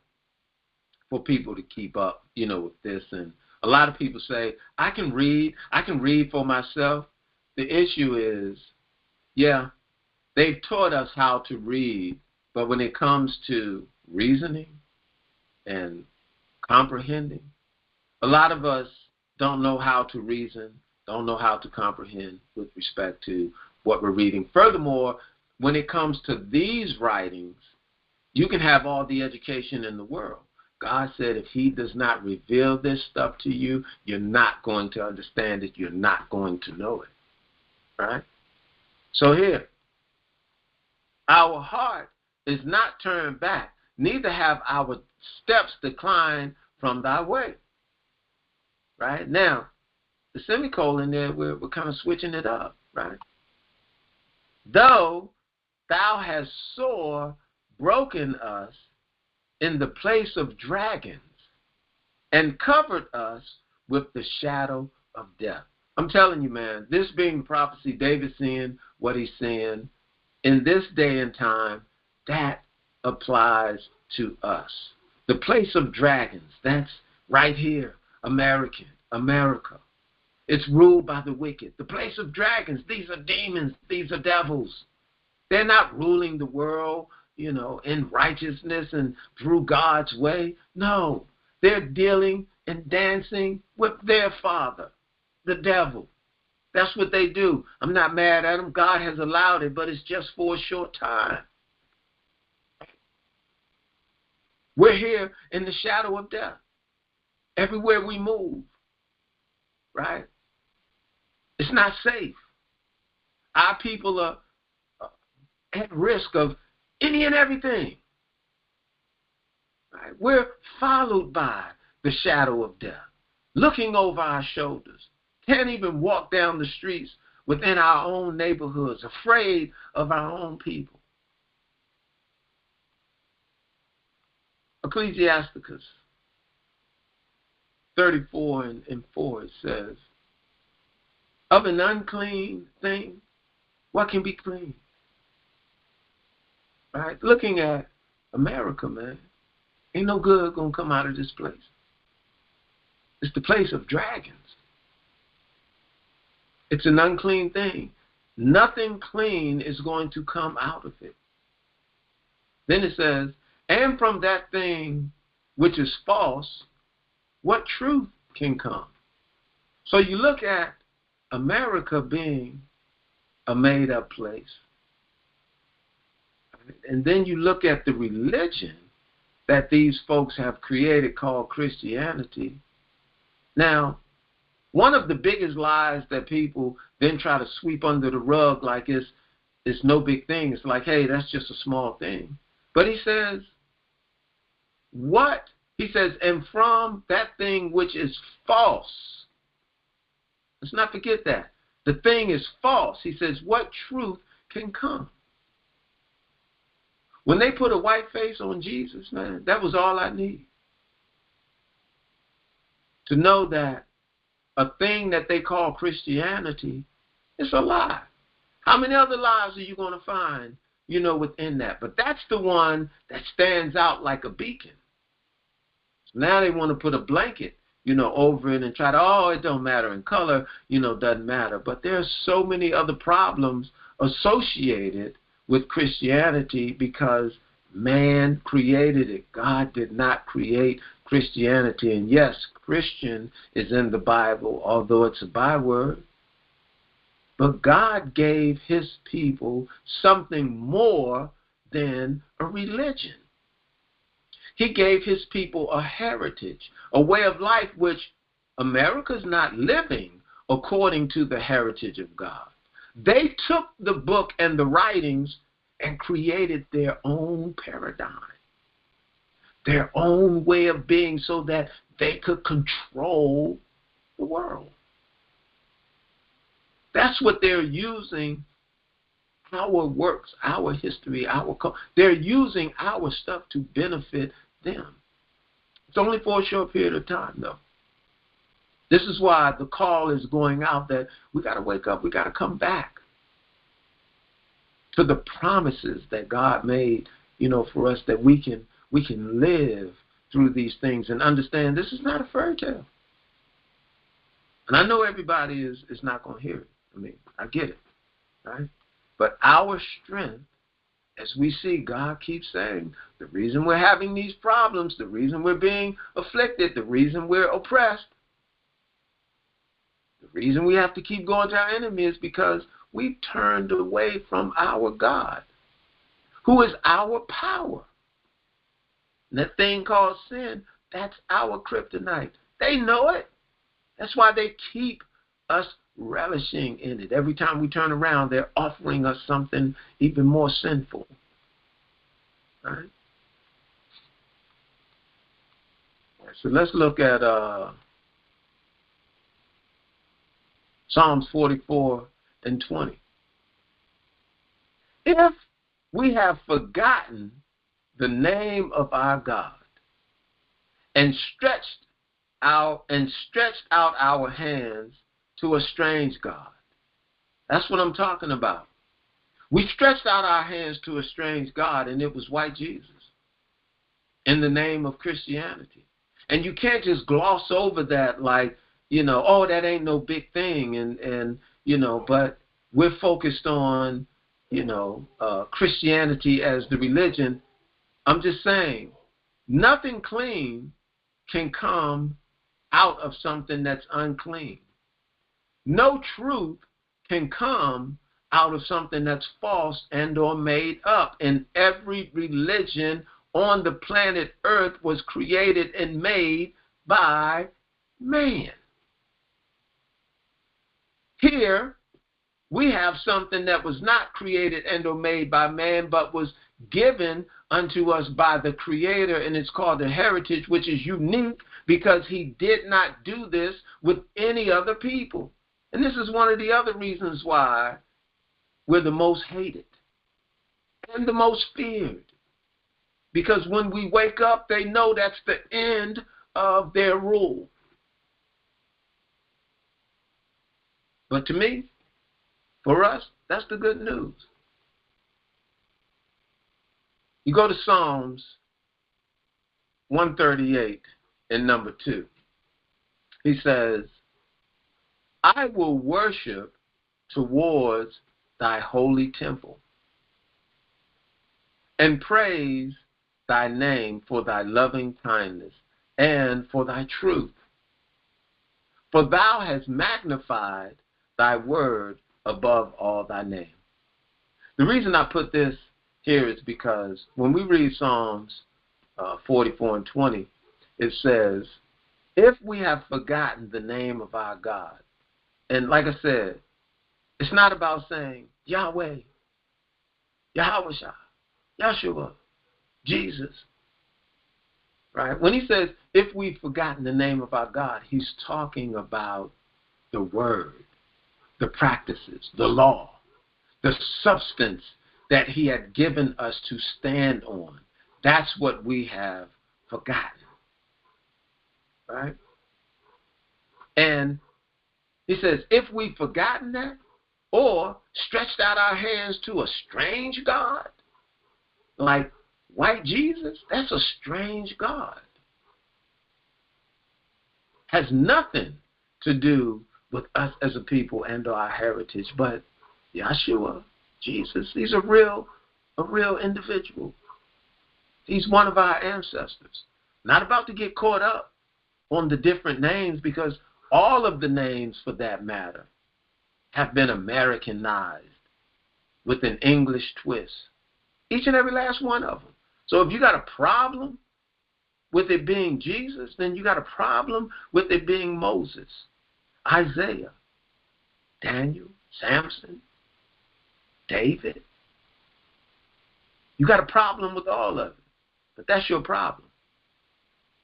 for people to keep up, with this. And a lot of people say, I can read for myself. The issue is, yeah, they've taught us how to read, but when it comes to reasoning and comprehending, a lot of us don't know how to reason, don't know how to comprehend with respect to what we're reading. Furthermore, when it comes to these writings, you can have all the education in the world. God said if he does not reveal this stuff to you, you're not going to understand it. You're not going to know it. Right? So here, our heart is not turned back, neither have our steps declined from thy way. Right? Now, the semicolon there, we're kind of switching it up. Right? Though thou hast sore broken us in the place of dragons and covered us with the shadow of death. I'm telling you, man, this being the prophecy, David seeing what he's seeing in this day and time, that applies to us. The place of dragons, that's right here, America. It's ruled by the wicked. The place of dragons, these are demons, these are devils. They're not ruling the world, in righteousness and through God's way. No, they're dealing and dancing with their father, the devil. That's what they do. I'm not mad at them. God has allowed it, but it's just for a short time. We're here in the shadow of death. Everywhere we move, right? It's not safe. Our people are at risk of any and everything. Right? We're followed by the shadow of death, looking over our shoulders. Can't even walk down the streets within our own neighborhoods, afraid of our own people. Ecclesiasticus 34 and 4, it says, of an unclean thing, what can be clean? Right? Looking at America, man, ain't no good gonna come out of this place. It's the place of dragons. It's an unclean thing. Nothing clean is going to come out of it. Then it says, and from that thing which is false, what truth can come? So you look at America being a made-up place. And then you look at the religion that these folks have created called Christianity. Now, one of the biggest lies that people then try to sweep under the rug like it's no big thing. It's like, hey, that's just a small thing. But he says, what? He says, and from that thing which is false. Let's not forget that. The thing is false. He says, what truth can come? When they put a white face on Jesus, man, that was all I need. To know that a thing that they call Christianity is a lie. How many other lies are you going to find, within that? But that's the one that stands out like a beacon. So now they want to put a blanket, over it and try to, it don't matter in color, doesn't matter. But there's so many other problems associated with Christianity because man created it. God did not create Christianity. And yes, Christian is in the Bible, although it's a byword. But God gave his people something more than a religion. He gave his people a heritage, a way of life which America's not living according to the heritage of God. They took the book and the writings and created their own paradigm, their own way of being so that they could control the world. That's what they're using our works, our history, our culture. They're using our stuff to benefit them. It's only for a short period of time, though. This is why the call is going out that we got to wake up, we got to come back to the promises that God made, for us, that we can live through these things and understand this is not a fairy tale. And I know everybody is not going to hear it. I mean, I get it, right? But our strength, as we see, God keeps saying, the reason we're having these problems, the reason we're being afflicted, the reason we're oppressed, the reason we have to keep going to our enemy is because we've turned away from our God. who is our power. And that thing called sin, that's our kryptonite. They know it. That's why they keep us relishing in it. Every time we turn around, they're offering us something even more sinful. Right? So let's look at Psalms 44 and 20. If we have forgotten the name of our God and stretched out our hands to a strange God. That's what I'm talking about. We stretched out our hands to a strange God, and it was white Jesus in the name of Christianity. And you can't just gloss over that like, oh, that ain't no big thing. And but we're focused on, Christianity as the religion. I'm just saying, nothing clean can come out of something that's unclean. No truth can come out of something that's false and or made up. And every religion on the planet Earth was created and made by man. Here, we have something that was not created and or made by man, but was given unto us by the Creator, and it's called the heritage, which is unique because he did not do this with any other people. And this is one of the other reasons why we're the most hated and the most feared. Because when we wake up, they know that's the end of their rule. But to me, for us, that's the good news. You go to Psalms 138 and number 2. He says, I will worship towards thy holy temple and praise thy name for thy loving kindness and for thy truth. For thou hast magnified thy word above all thy name. The reason I put this here is because when we read Psalms 44 and 20, it says, if we have forgotten the name of our God, and like I said, it's not about saying Yahweh, Yahweh, Yahshua, Jesus. Right? When he says, if we've forgotten the name of our God, he's talking about the word, the practices, the law, the substance that he had given us to stand on. That's what we have forgotten. Right? And he says, if we've forgotten that, or stretched out our hands to a strange God, like white Jesus, that's a strange God. Has nothing to do with us as a people and our heritage, but Yahshua, Jesus, he's a real individual. He's one of our ancestors. Not about to get caught up on the different names, because all of the names, for that matter, have been Americanized with an English twist. Each and every last one of them. So if you got a problem with it being Jesus, then you got a problem with it being Moses, Isaiah, Daniel, Samson, David. You got a problem with all of it. But that's your problem.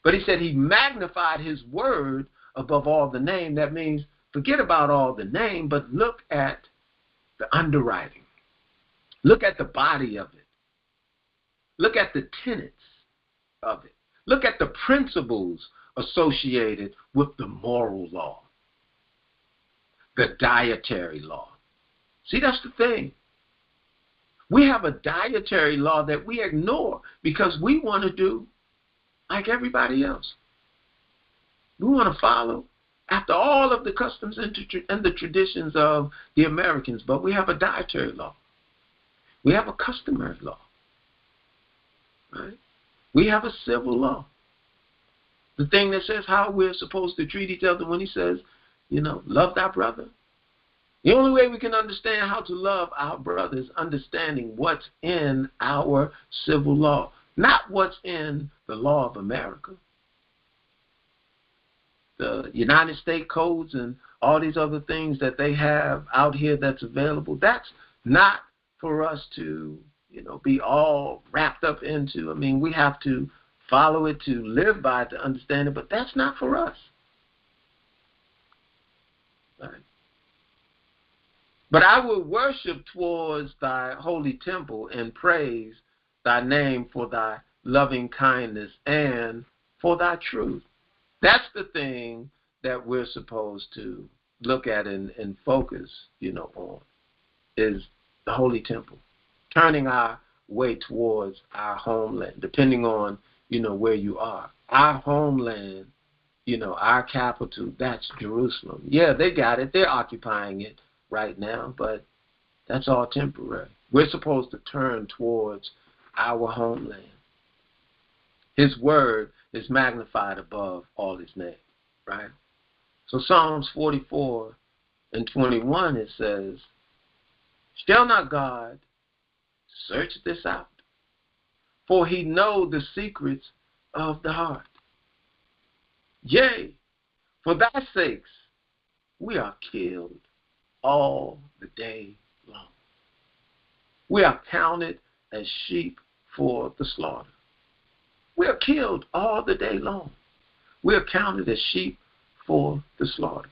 But he said he magnified his word above all the name. That means forget about all the name, but look at the underwriting. Look at the body of it. Look at the tenets of it. Look at the principles associated with the moral law, the dietary law. See, that's the thing. We have a dietary law that we ignore because we want to do like everybody else. We want to follow after all of the customs and the traditions of the Americans, but we have a dietary law. We have a customary law. Right? We have a civil law. The thing that says how we're supposed to treat each other when he says, love thy brother. The only way we can understand how to love our brother is understanding what's in our civil law, not what's in the law of America. The United States codes and all these other things that they have out here that's available, that's not for us to, be all wrapped up into. I mean, we have to follow it to live by it to understand it, but that's not for us. Right? But I will worship towards thy holy temple and praise thy name for thy loving kindness and for thy truth. That's the thing that we're supposed to look at and focus, on, is the holy temple. Turning our way towards our homeland, depending on, where you are. Our homeland, our capital, that's Jerusalem. Yeah, they got it. They're occupying it right now, but that's all temporary. We're supposed to turn towards our homeland. His word is magnified above all his name, right? So Psalms 44 and 21, it says, shall not God search this out? For he know the secrets of the heart. Yea, for thy sakes we are killed all the day long. We are counted as sheep for the slaughter. We are killed all the day long. We are counted as sheep for the slaughter.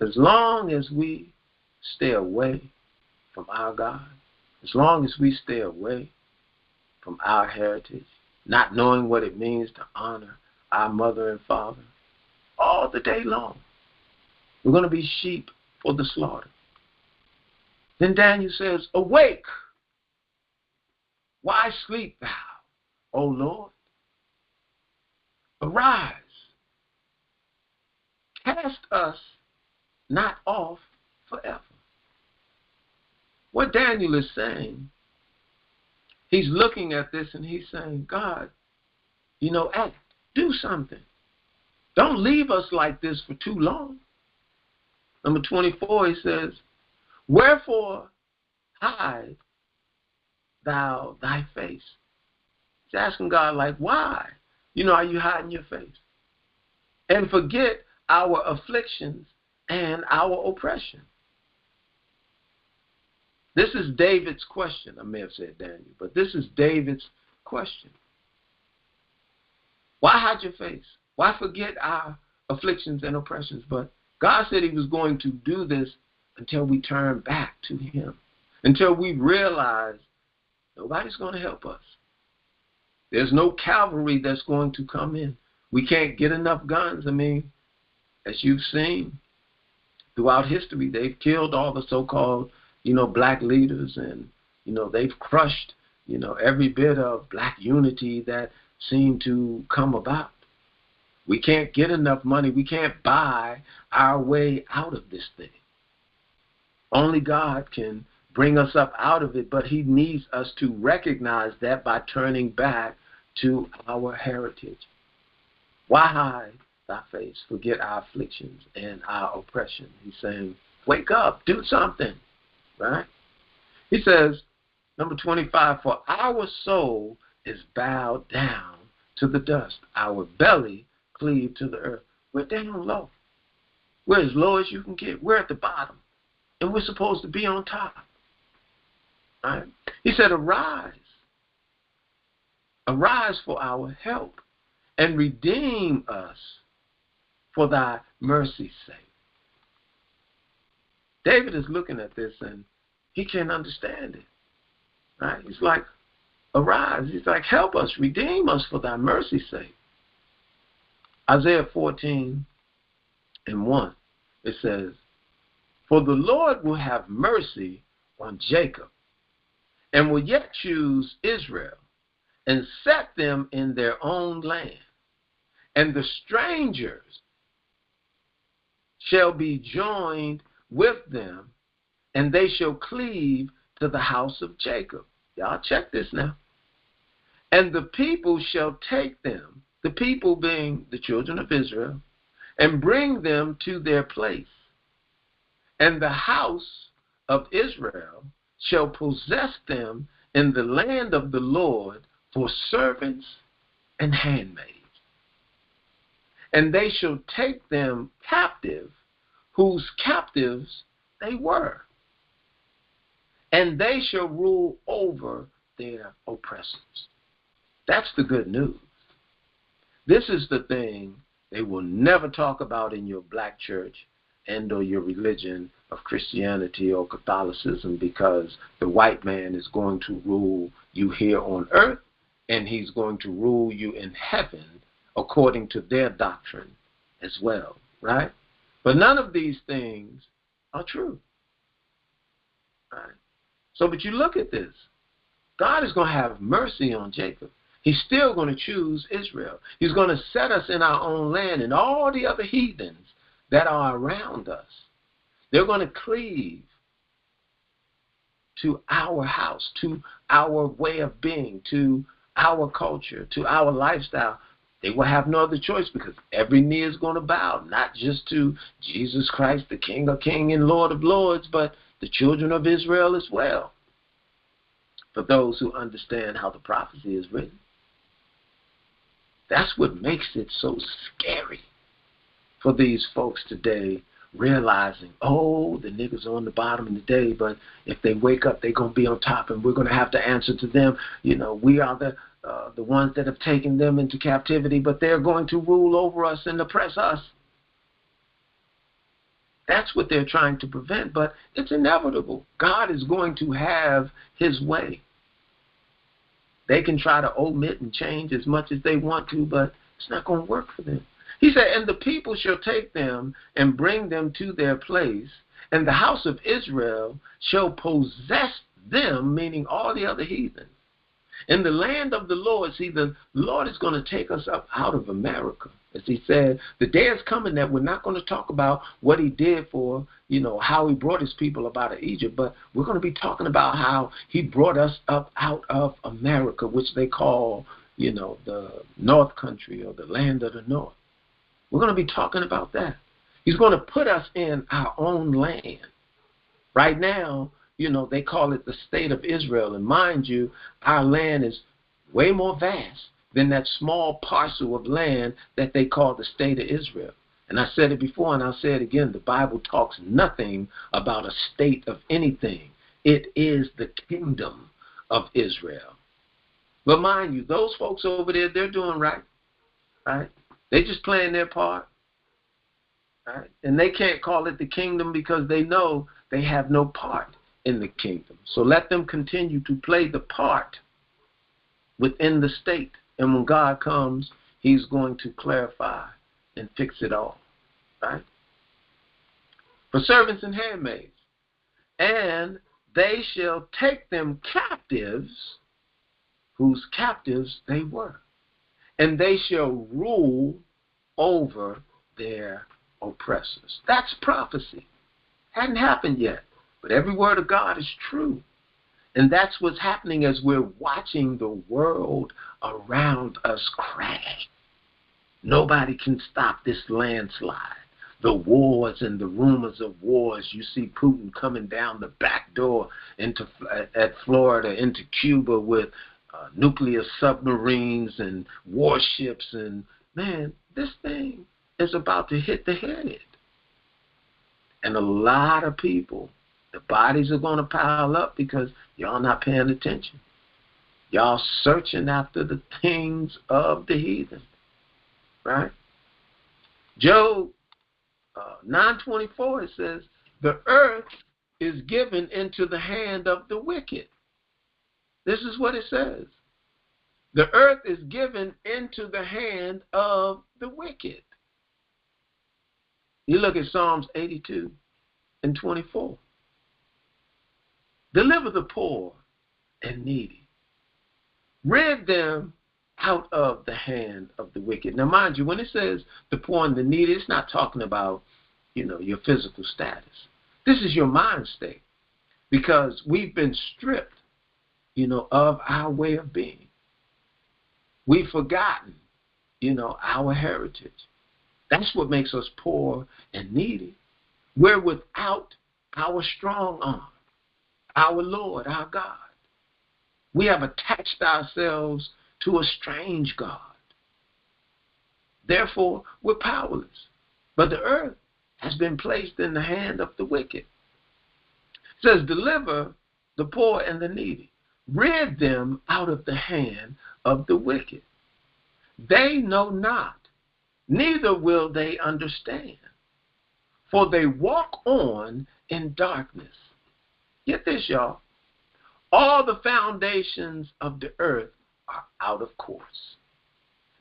As long as we stay away from our God, as long as we stay away from our heritage, not knowing what it means to honor our mother and father, all the day long, we're going to be sheep for the slaughter. Then Daniel says, awake, why sleep thou, O Lord? Arise, cast us not off forever. What Daniel is saying, he's looking at this and he's saying, God, act, do something. Don't leave us like this for too long. Number 24, he says, wherefore hide thou thy face? He's asking God, like, why? Are you hiding your face? And forget our afflictions and our oppression. This is David's question. I may have said Daniel, but this is David's question. Why hide your face? Why forget our afflictions and oppressions? But God said he was going to do this until we turn back to him, until we realize nobody's going to help us. There's no cavalry that's going to come in. We can't get enough guns. I mean, as you've seen throughout history, they've killed all the so-called, black leaders, and, they've crushed, every bit of black unity that seemed to come about. We can't get enough money. We can't buy our way out of this thing. Only God can bring us up out of it, but he needs us to recognize that by turning back to our heritage. Why hide thy face? Forget our afflictions and our oppression. He's saying, wake up, do something, right? He says, number 25, for our soul is bowed down to the dust. Our belly cleave to the earth. We're down low. We're as low as you can get. We're at the bottom. And we're supposed to be on top. Right? He said, arise. Arise for our help and redeem us for thy mercy's sake. David is looking at this and he can't understand it. Right? He's like, arise. He's like, help us, redeem us for thy mercy's sake. Isaiah 14 and 1, it says, for the Lord will have mercy on Jacob and will yet choose Israel and set them in their own land. And the strangers shall be joined with them, and they shall cleave to the house of Jacob. Y'all check this now. And the people shall take them, the people being the children of Israel, and bring them to their place. And the house of Israel shall possess them in the land of the Lord for servants and handmaids. And they shall take them captive, whose captives they were. And they shall rule over their oppressors. That's the good news. This is the thing they will never talk about in your black church and or your religion of Christianity or Catholicism, because the white man is going to rule you here on earth, and he's going to rule you in heaven according to their doctrine as well, right? But none of these things are true, right? So, but you look at this. God is going to have mercy on Jacob. He's still going to choose Israel. He's going to set us in our own land, and all the other heathens that are around us, they're going to cleave to our house, to our way of being, to our culture, to our lifestyle. They will have no other choice, because every knee is going to bow, not just to Jesus Christ, the King of Kings and Lord of Lords, but the children of Israel as well, for those who understand how the prophecy is written. That's what makes it so scary for these folks today, realizing, oh, the niggas are on the bottom of the day, but if they wake up, they're going to be on top, and we're going to have to answer to them. You know, we are the ones that have taken them into captivity, but they're going to rule over us and oppress us. That's what they're trying to prevent, but it's inevitable. God is going to have his way. They can try to omit and change as much as they want to, but it's not going to work for them. He said, and the people shall take them and bring them to their place, and the house of Israel shall possess them, meaning all the other heathens. In the land of the Lord, see, the Lord is going to take us up out of America. As he said, the day is coming that we're not going to talk about what he did for, how he brought his people up out of Egypt, but we're going to be talking about how he brought us up out of America, which they call, the North Country, or the land of the North. We're going to be talking about that. He's going to put us in our own land. Right now, they call it the state of Israel. And mind you, our land is way more vast than that small parcel of land that they call the state of Israel. And I said it before, and I'll say it again. The Bible talks nothing about a state of anything. It is the kingdom of Israel. But mind you, those folks over there, they're doing right. They just playing their part. Right? And they can't call it the kingdom because they know they have no part in the kingdom. So let them continue to play the part within the state. And when God comes, he's going to clarify and fix it all. Right? For servants and handmaids. And they shall take them captives, whose captives they were. And they shall rule over their oppressors. That's prophecy. Hadn't happened yet. But every word of God is true. And that's what's happening as we're watching the world around us crash. Nobody can stop this landslide. The wars and the rumors of wars. You see Putin coming down the back door at Florida into Cuba with nuclear submarines and warships. And man, this thing is about to hit the head. And a lot of people, the bodies are going to pile up because y'all not paying attention. Y'all searching after the things of the heathen. Right? Job 9:24, it says, the earth is given into the hand of the wicked. This is what it says. The earth is given into the hand of the wicked. You look at Psalms 82:24. Deliver the poor and needy. Rid them out of the hand of the wicked. Now, mind you, when it says the poor and the needy, it's not talking about, your physical status. This is your mind state, because we've been stripped, of our way of being. We've forgotten, our heritage. That's what makes us poor and needy. We're without our strong arm, our Lord, our God. We have attached ourselves to a strange God. Therefore, we're powerless. But the earth has been placed in the hand of the wicked. It says, deliver the poor and the needy. Rid them out of the hand of the wicked. They know not, neither will they understand. For they walk on in darkness. Get this, y'all. All the foundations of the earth are out of course.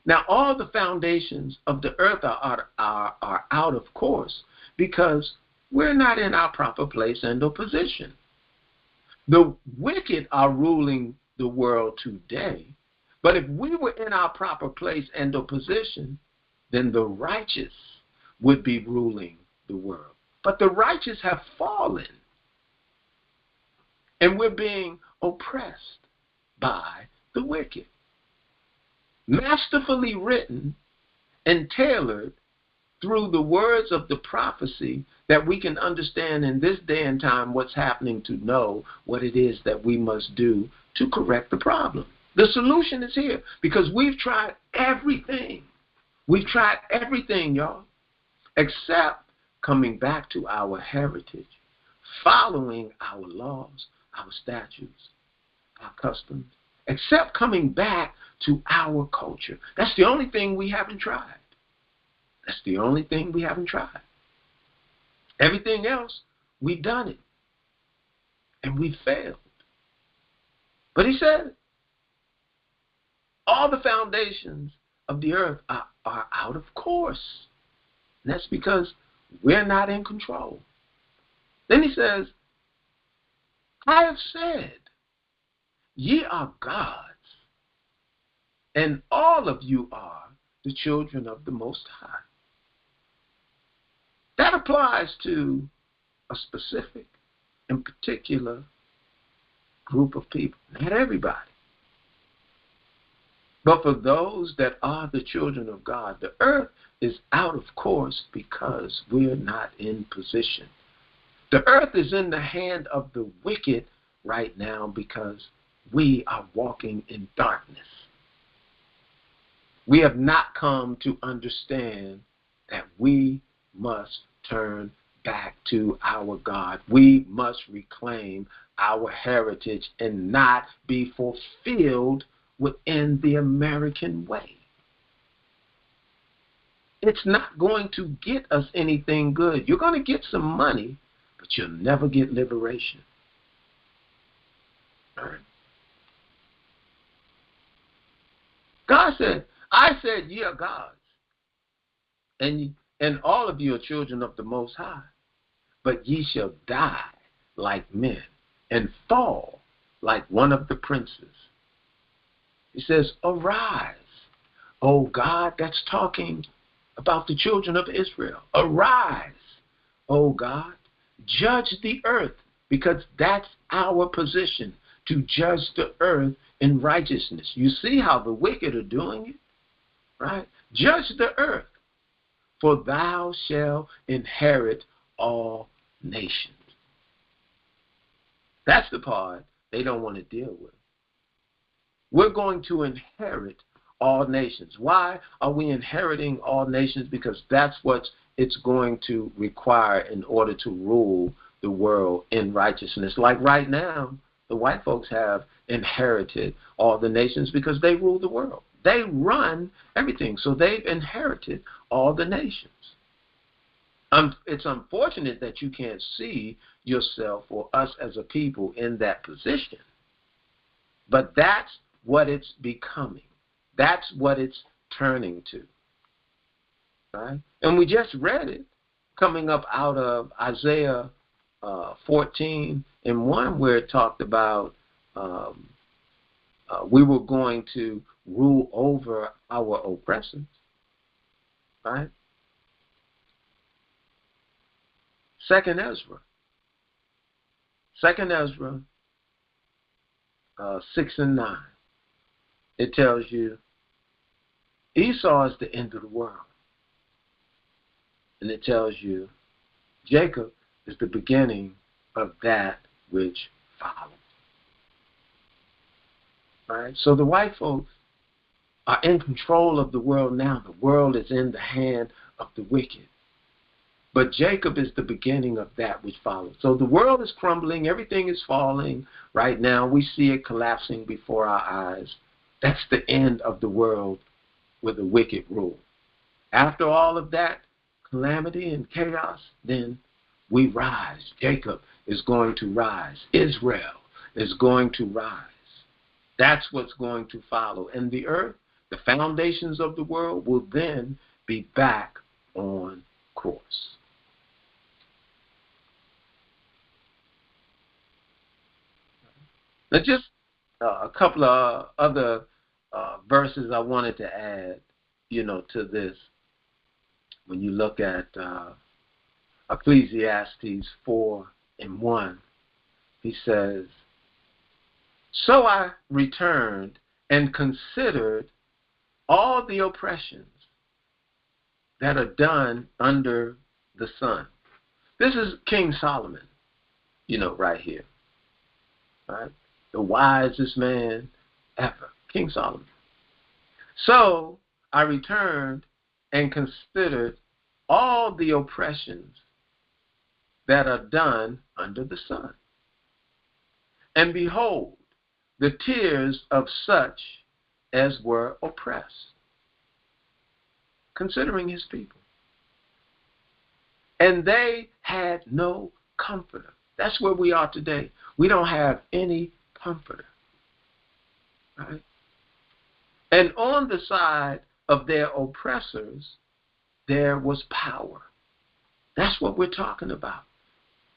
Now, all the foundations of the earth are out of course because we're not in our proper place and or position. The wicked are ruling the world today, but if we were in our proper place and or position, then the righteous would be ruling the world. But the righteous have fallen, and we're being oppressed by the wicked. Masterfully written and tailored through the words of the prophecy that we can understand in this day and time what's happening to know what it is that we must do to correct the problem. The solution is here because we've tried everything. We've tried everything, y'all, except coming back to our heritage, following our laws, our statutes, our customs, except coming back to our culture. That's the only thing we haven't tried. That's the only thing we haven't tried. Everything else, we've done it. And we failed. But he said, all the foundations of the earth are out of course. And that's because we're not in control. Then he says, I have said, ye are gods, and all of you are the children of the Most High. That applies to a specific and particular group of people, not everybody. But for those that are the children of God, the earth is out of course because we're not in position. The earth is in the hand of the wicked right now because we are walking in darkness. We have not come to understand that we must turn back to our God. We must reclaim our heritage and not be fulfilled within the American way. It's not going to get us anything good. You're going to get some money, but you'll never get liberation. All right. God said, I said, ye are gods, and all of you are children of the Most High, but ye shall die like men and fall like one of the princes. He says, arise. Oh God, that's talking about the children of Israel. Arise, oh God, judge the earth, because that's our position, to judge the earth in righteousness. You see how the wicked are doing it, right? Judge the earth, for thou shalt inherit all nations. That's the part they don't want to deal with. We're going to inherit all nations. Why are we inheriting all nations? Because that's what it's going to require in order to rule the world in righteousness. Like right now, the white folks have inherited all the nations because they rule the world. They run everything. So they've inherited all the nations. It's unfortunate that you can't see yourself or us as a people in that position. But that's what it's becoming. That's what it's turning to. Right? And we just read it coming up out of Isaiah 14 and 1, where it talked about we were going to rule over our oppressors. Right? Second Ezra 6 and 9. It tells you Esau is the end of the world. And it tells you Jacob is the beginning of that which follows. Right? So the white folks are in control of the world now. The world is in the hand of the wicked. But Jacob is the beginning of that which follows. So the world is crumbling. Everything is falling right now. We see it collapsing before our eyes. That's the end of the world with a wicked rule. After all of that calamity and chaos, then we rise. Jacob is going to rise. Israel is going to rise. That's what's going to follow. And the earth, the foundations of the world, will then be back on course. Now, just a couple of other verses I wanted to add, to this. When you look at Ecclesiastes 4:1, he says, "So I returned and considered all the oppressions that are done under the sun." This is King Solomon, right here. Right? The wisest man ever, King Solomon. "So I returned and considered all the oppressions that are done under the sun. And behold, the tears of such as were oppressed," considering his people. "And they had no comforter." That's where we are today. We don't have any comforter. Right? "And on the side of their oppressors, there was power." That's what we're talking about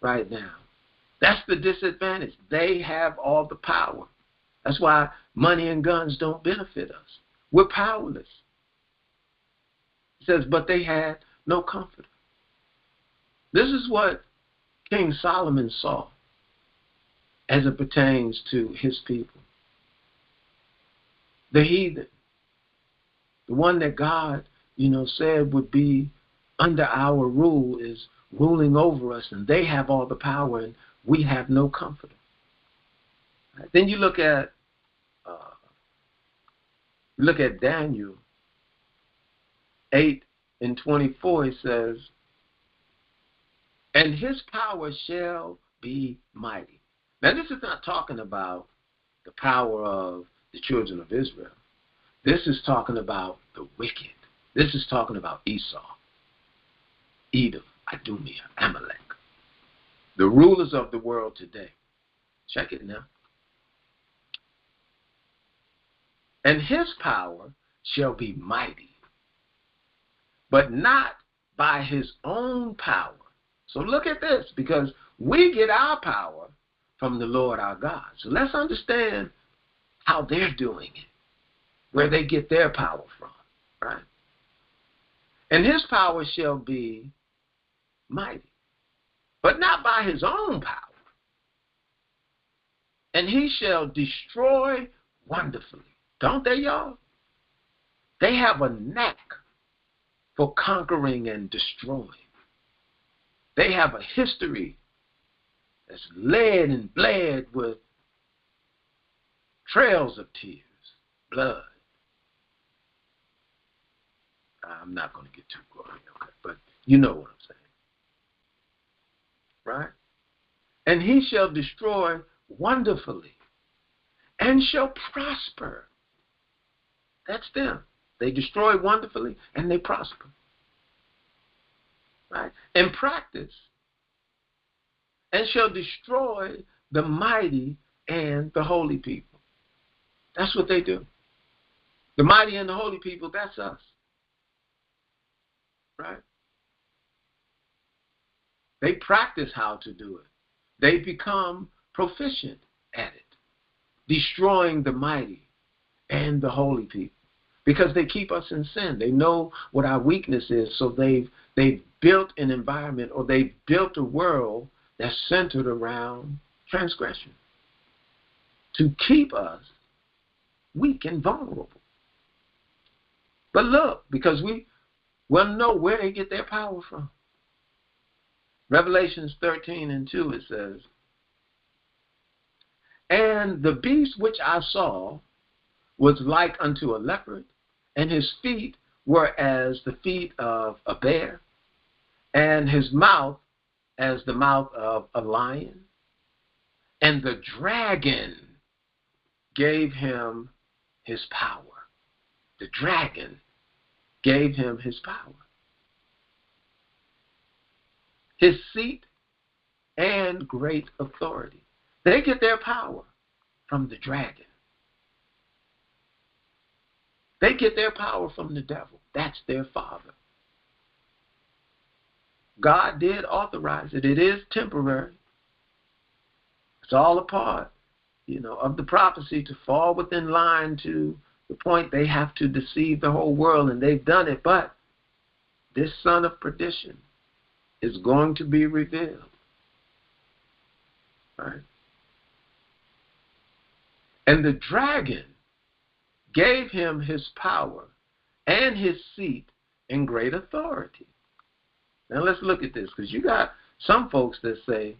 right now. That's the disadvantage. They have all the power. That's why money and guns don't benefit us. We're powerless. It says, but they had no comforter. This is what King Solomon saw as it pertains to his people. The heathen, the one that God, said would be under our rule, is ruling over us, and they have all the power, and we have no comforter. Right? Then you look at Daniel 8:24. It says, "And his power shall be mighty." Now, this is not talking about the power of the children of Israel. This is talking about the wicked. This is talking about Esau, Edom, Idumea, Amalek, the rulers of the world today. Check it now. "And his power shall be mighty, but not by his own power." So look at this, because we get our power from the Lord our God. So let's understand how they're doing it, where they get their power from, right? "And his power shall be mighty, but not by his own power. And he shall destroy wonderfully." Don't they, y'all? They have a knack for conquering and destroying. They have a history that's led and bled with trails of tears, blood. I'm not going to get too gory, okay, but you know what I'm saying. Right? "And he shall destroy wonderfully and shall prosper." That's them. They destroy wonderfully and they prosper. Right? "And practice and shall destroy the mighty and the holy people." That's what they do. The mighty and the holy people, that's us. Right? They practice how to do it. They become proficient at it, destroying the mighty and the holy people, because they keep us in sin. They know what our weakness is, so they've built an environment, or they've built a world that's centered around transgression to keep us weak and vulnerable. But look, because we want to know where they get their power from. Revelations 13:2, it says, "And the beast which I saw was like unto a leopard, and his feet were as the feet of a bear, and his mouth as the mouth of a lion. And the dragon gave him his power." The dragon gave him his power, his seat, and great authority. They get their power from the dragon. They get their power from the devil. That's their father. God did authorize it. It is temporary. It's all a part, of the prophecy to fall within line to the point they have to deceive the whole world, and they've done it. But this son of perdition is going to be revealed. Right? And the dragon gave him his power and his seat and great authority. Now let's look at this, because you got some folks that say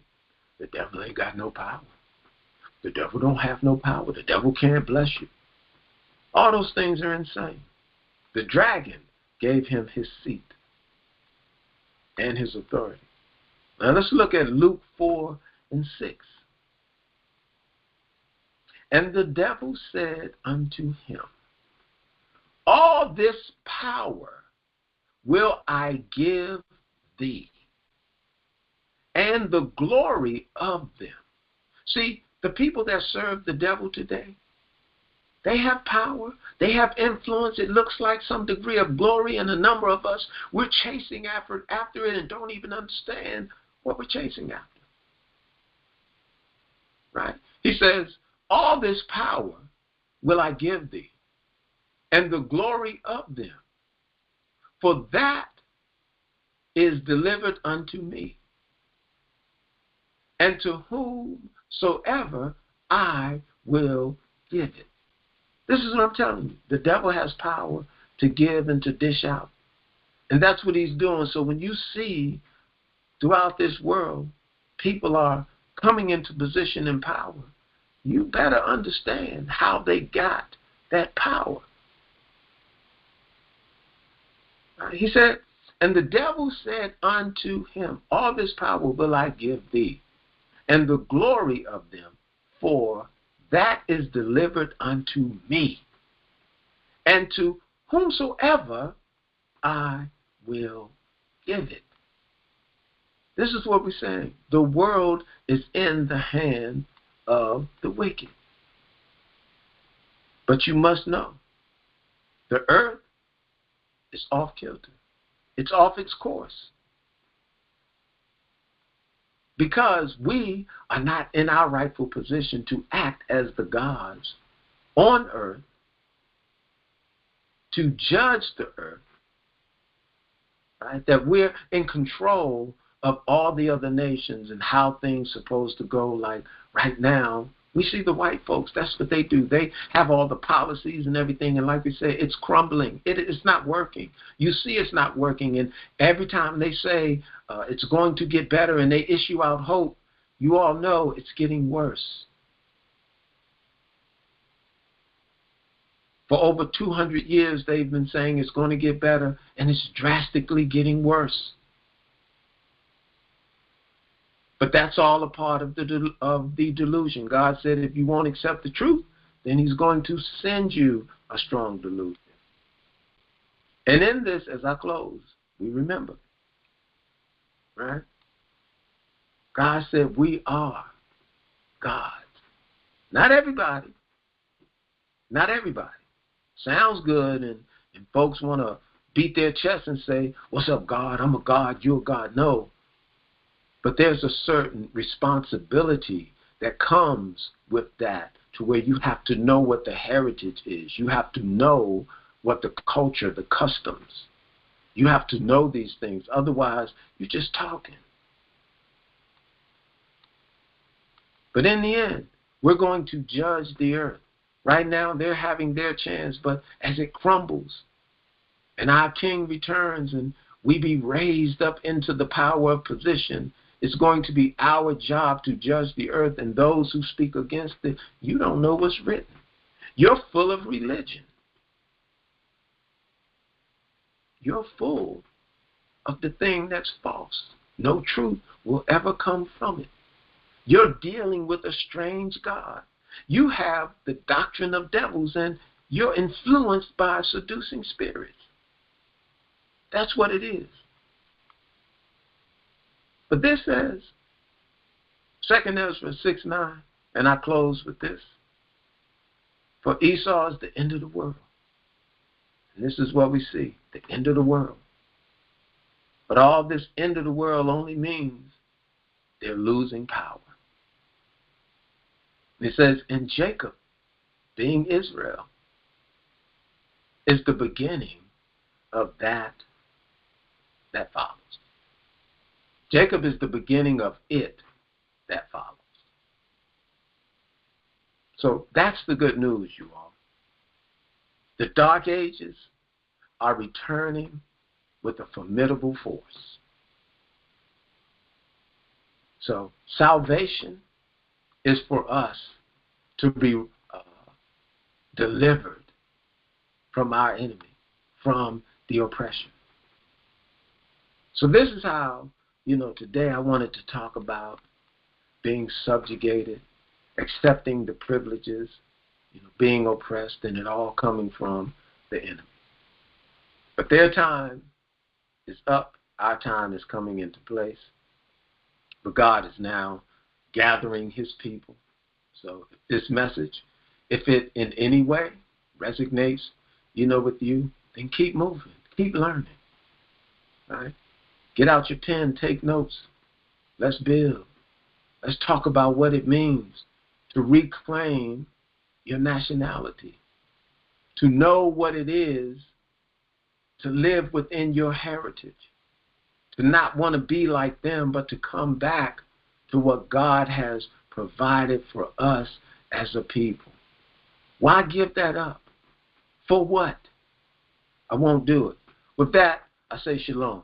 the devil ain't got no power. The devil don't have no power. The devil can't bless you. All those things are insane. The dragon gave him his seat and his authority. Now let's look at Luke 4:6. "And the devil said unto him, All this power will I give thee, and the glory of them." See, the people that serve the devil today, they have power, they have influence. It looks like some degree of glory, and a number of us, we're chasing after it and don't even understand what we're chasing after. Right? He says, "All this power will I give thee, and the glory of them, for that is delivered unto me, and to whomsoever I will give it." This is what I'm telling you. The devil has power to give and to dish out. And that's what he's doing. So when you see throughout this world, people are coming into position and power, you better understand how they got that power. He said, "And the devil said unto him, All this power will I give thee, and the glory of them, for that is delivered unto me, and to whomsoever I will give it." This is what we're saying. The world is in the hand of the wicked. But you must know, the earth is off kilter. It's off its course. Because we are not in our rightful position to act as the gods on earth, to judge the earth, right? That we're in control of all the other nations and how things are supposed to go. Like right now, we see the white folks, that's what they do. They have all the policies and everything, and like we say, it's crumbling. It's not working. You see it's not working, and every time they say it's going to get better and they issue out hope, you all know it's getting worse. For over 200 years, they've been saying it's going to get better, and it's drastically getting worse. But that's all a part of the delusion. God said if you won't accept the truth, then he's going to send you a strong delusion. And in this, as I close, we remember, right? God said we are gods. Not everybody. Not everybody. Sounds good, and folks want to beat their chest and say, "What's up, God? I'm a God, you're a God." No. But there's a certain responsibility that comes with that, to where you have to know what the heritage is. You have to know what the culture, the customs. You have to know these things. Otherwise, you're just talking. But in the end, we're going to judge the earth. Right now, they're having their chance, but as it crumbles and our King returns and we be raised up into the power of position, it's going to be our job to judge the earth and those who speak against it. You don't know what's written. You're full of religion. You're full of the thing that's false. No truth will ever come from it. You're dealing with a strange God. You have the doctrine of devils, and you're influenced by seducing spirits. That's what it is. But this says, 2 Ezra 6:9, and I close with this. For Esau is the end of the world. And this is what we see, the end of the world. But all this end of the world only means they're losing power. It says, and Jacob, being Israel, is the beginning of that follows. Jacob is the beginning of it that follows. So that's the good news, you all. The dark ages are returning with a formidable force. So salvation is for us to be delivered from our enemy, from the oppression. So this is how, today I wanted to talk about being subjugated, accepting the privileges, being oppressed, and it all coming from the enemy. But their time is up. Our time is coming into place. But God is now gathering his people. So this message, if it in any way resonates, with you, then keep moving, keep learning. All right? Get out your pen, take notes. Let's build. Let's talk about what it means to reclaim your nationality, to know what it is to live within your heritage, to not want to be like them, but to come back to what God has provided for us as a people. Why give that up? For what? I won't do it. With that, I say shalom.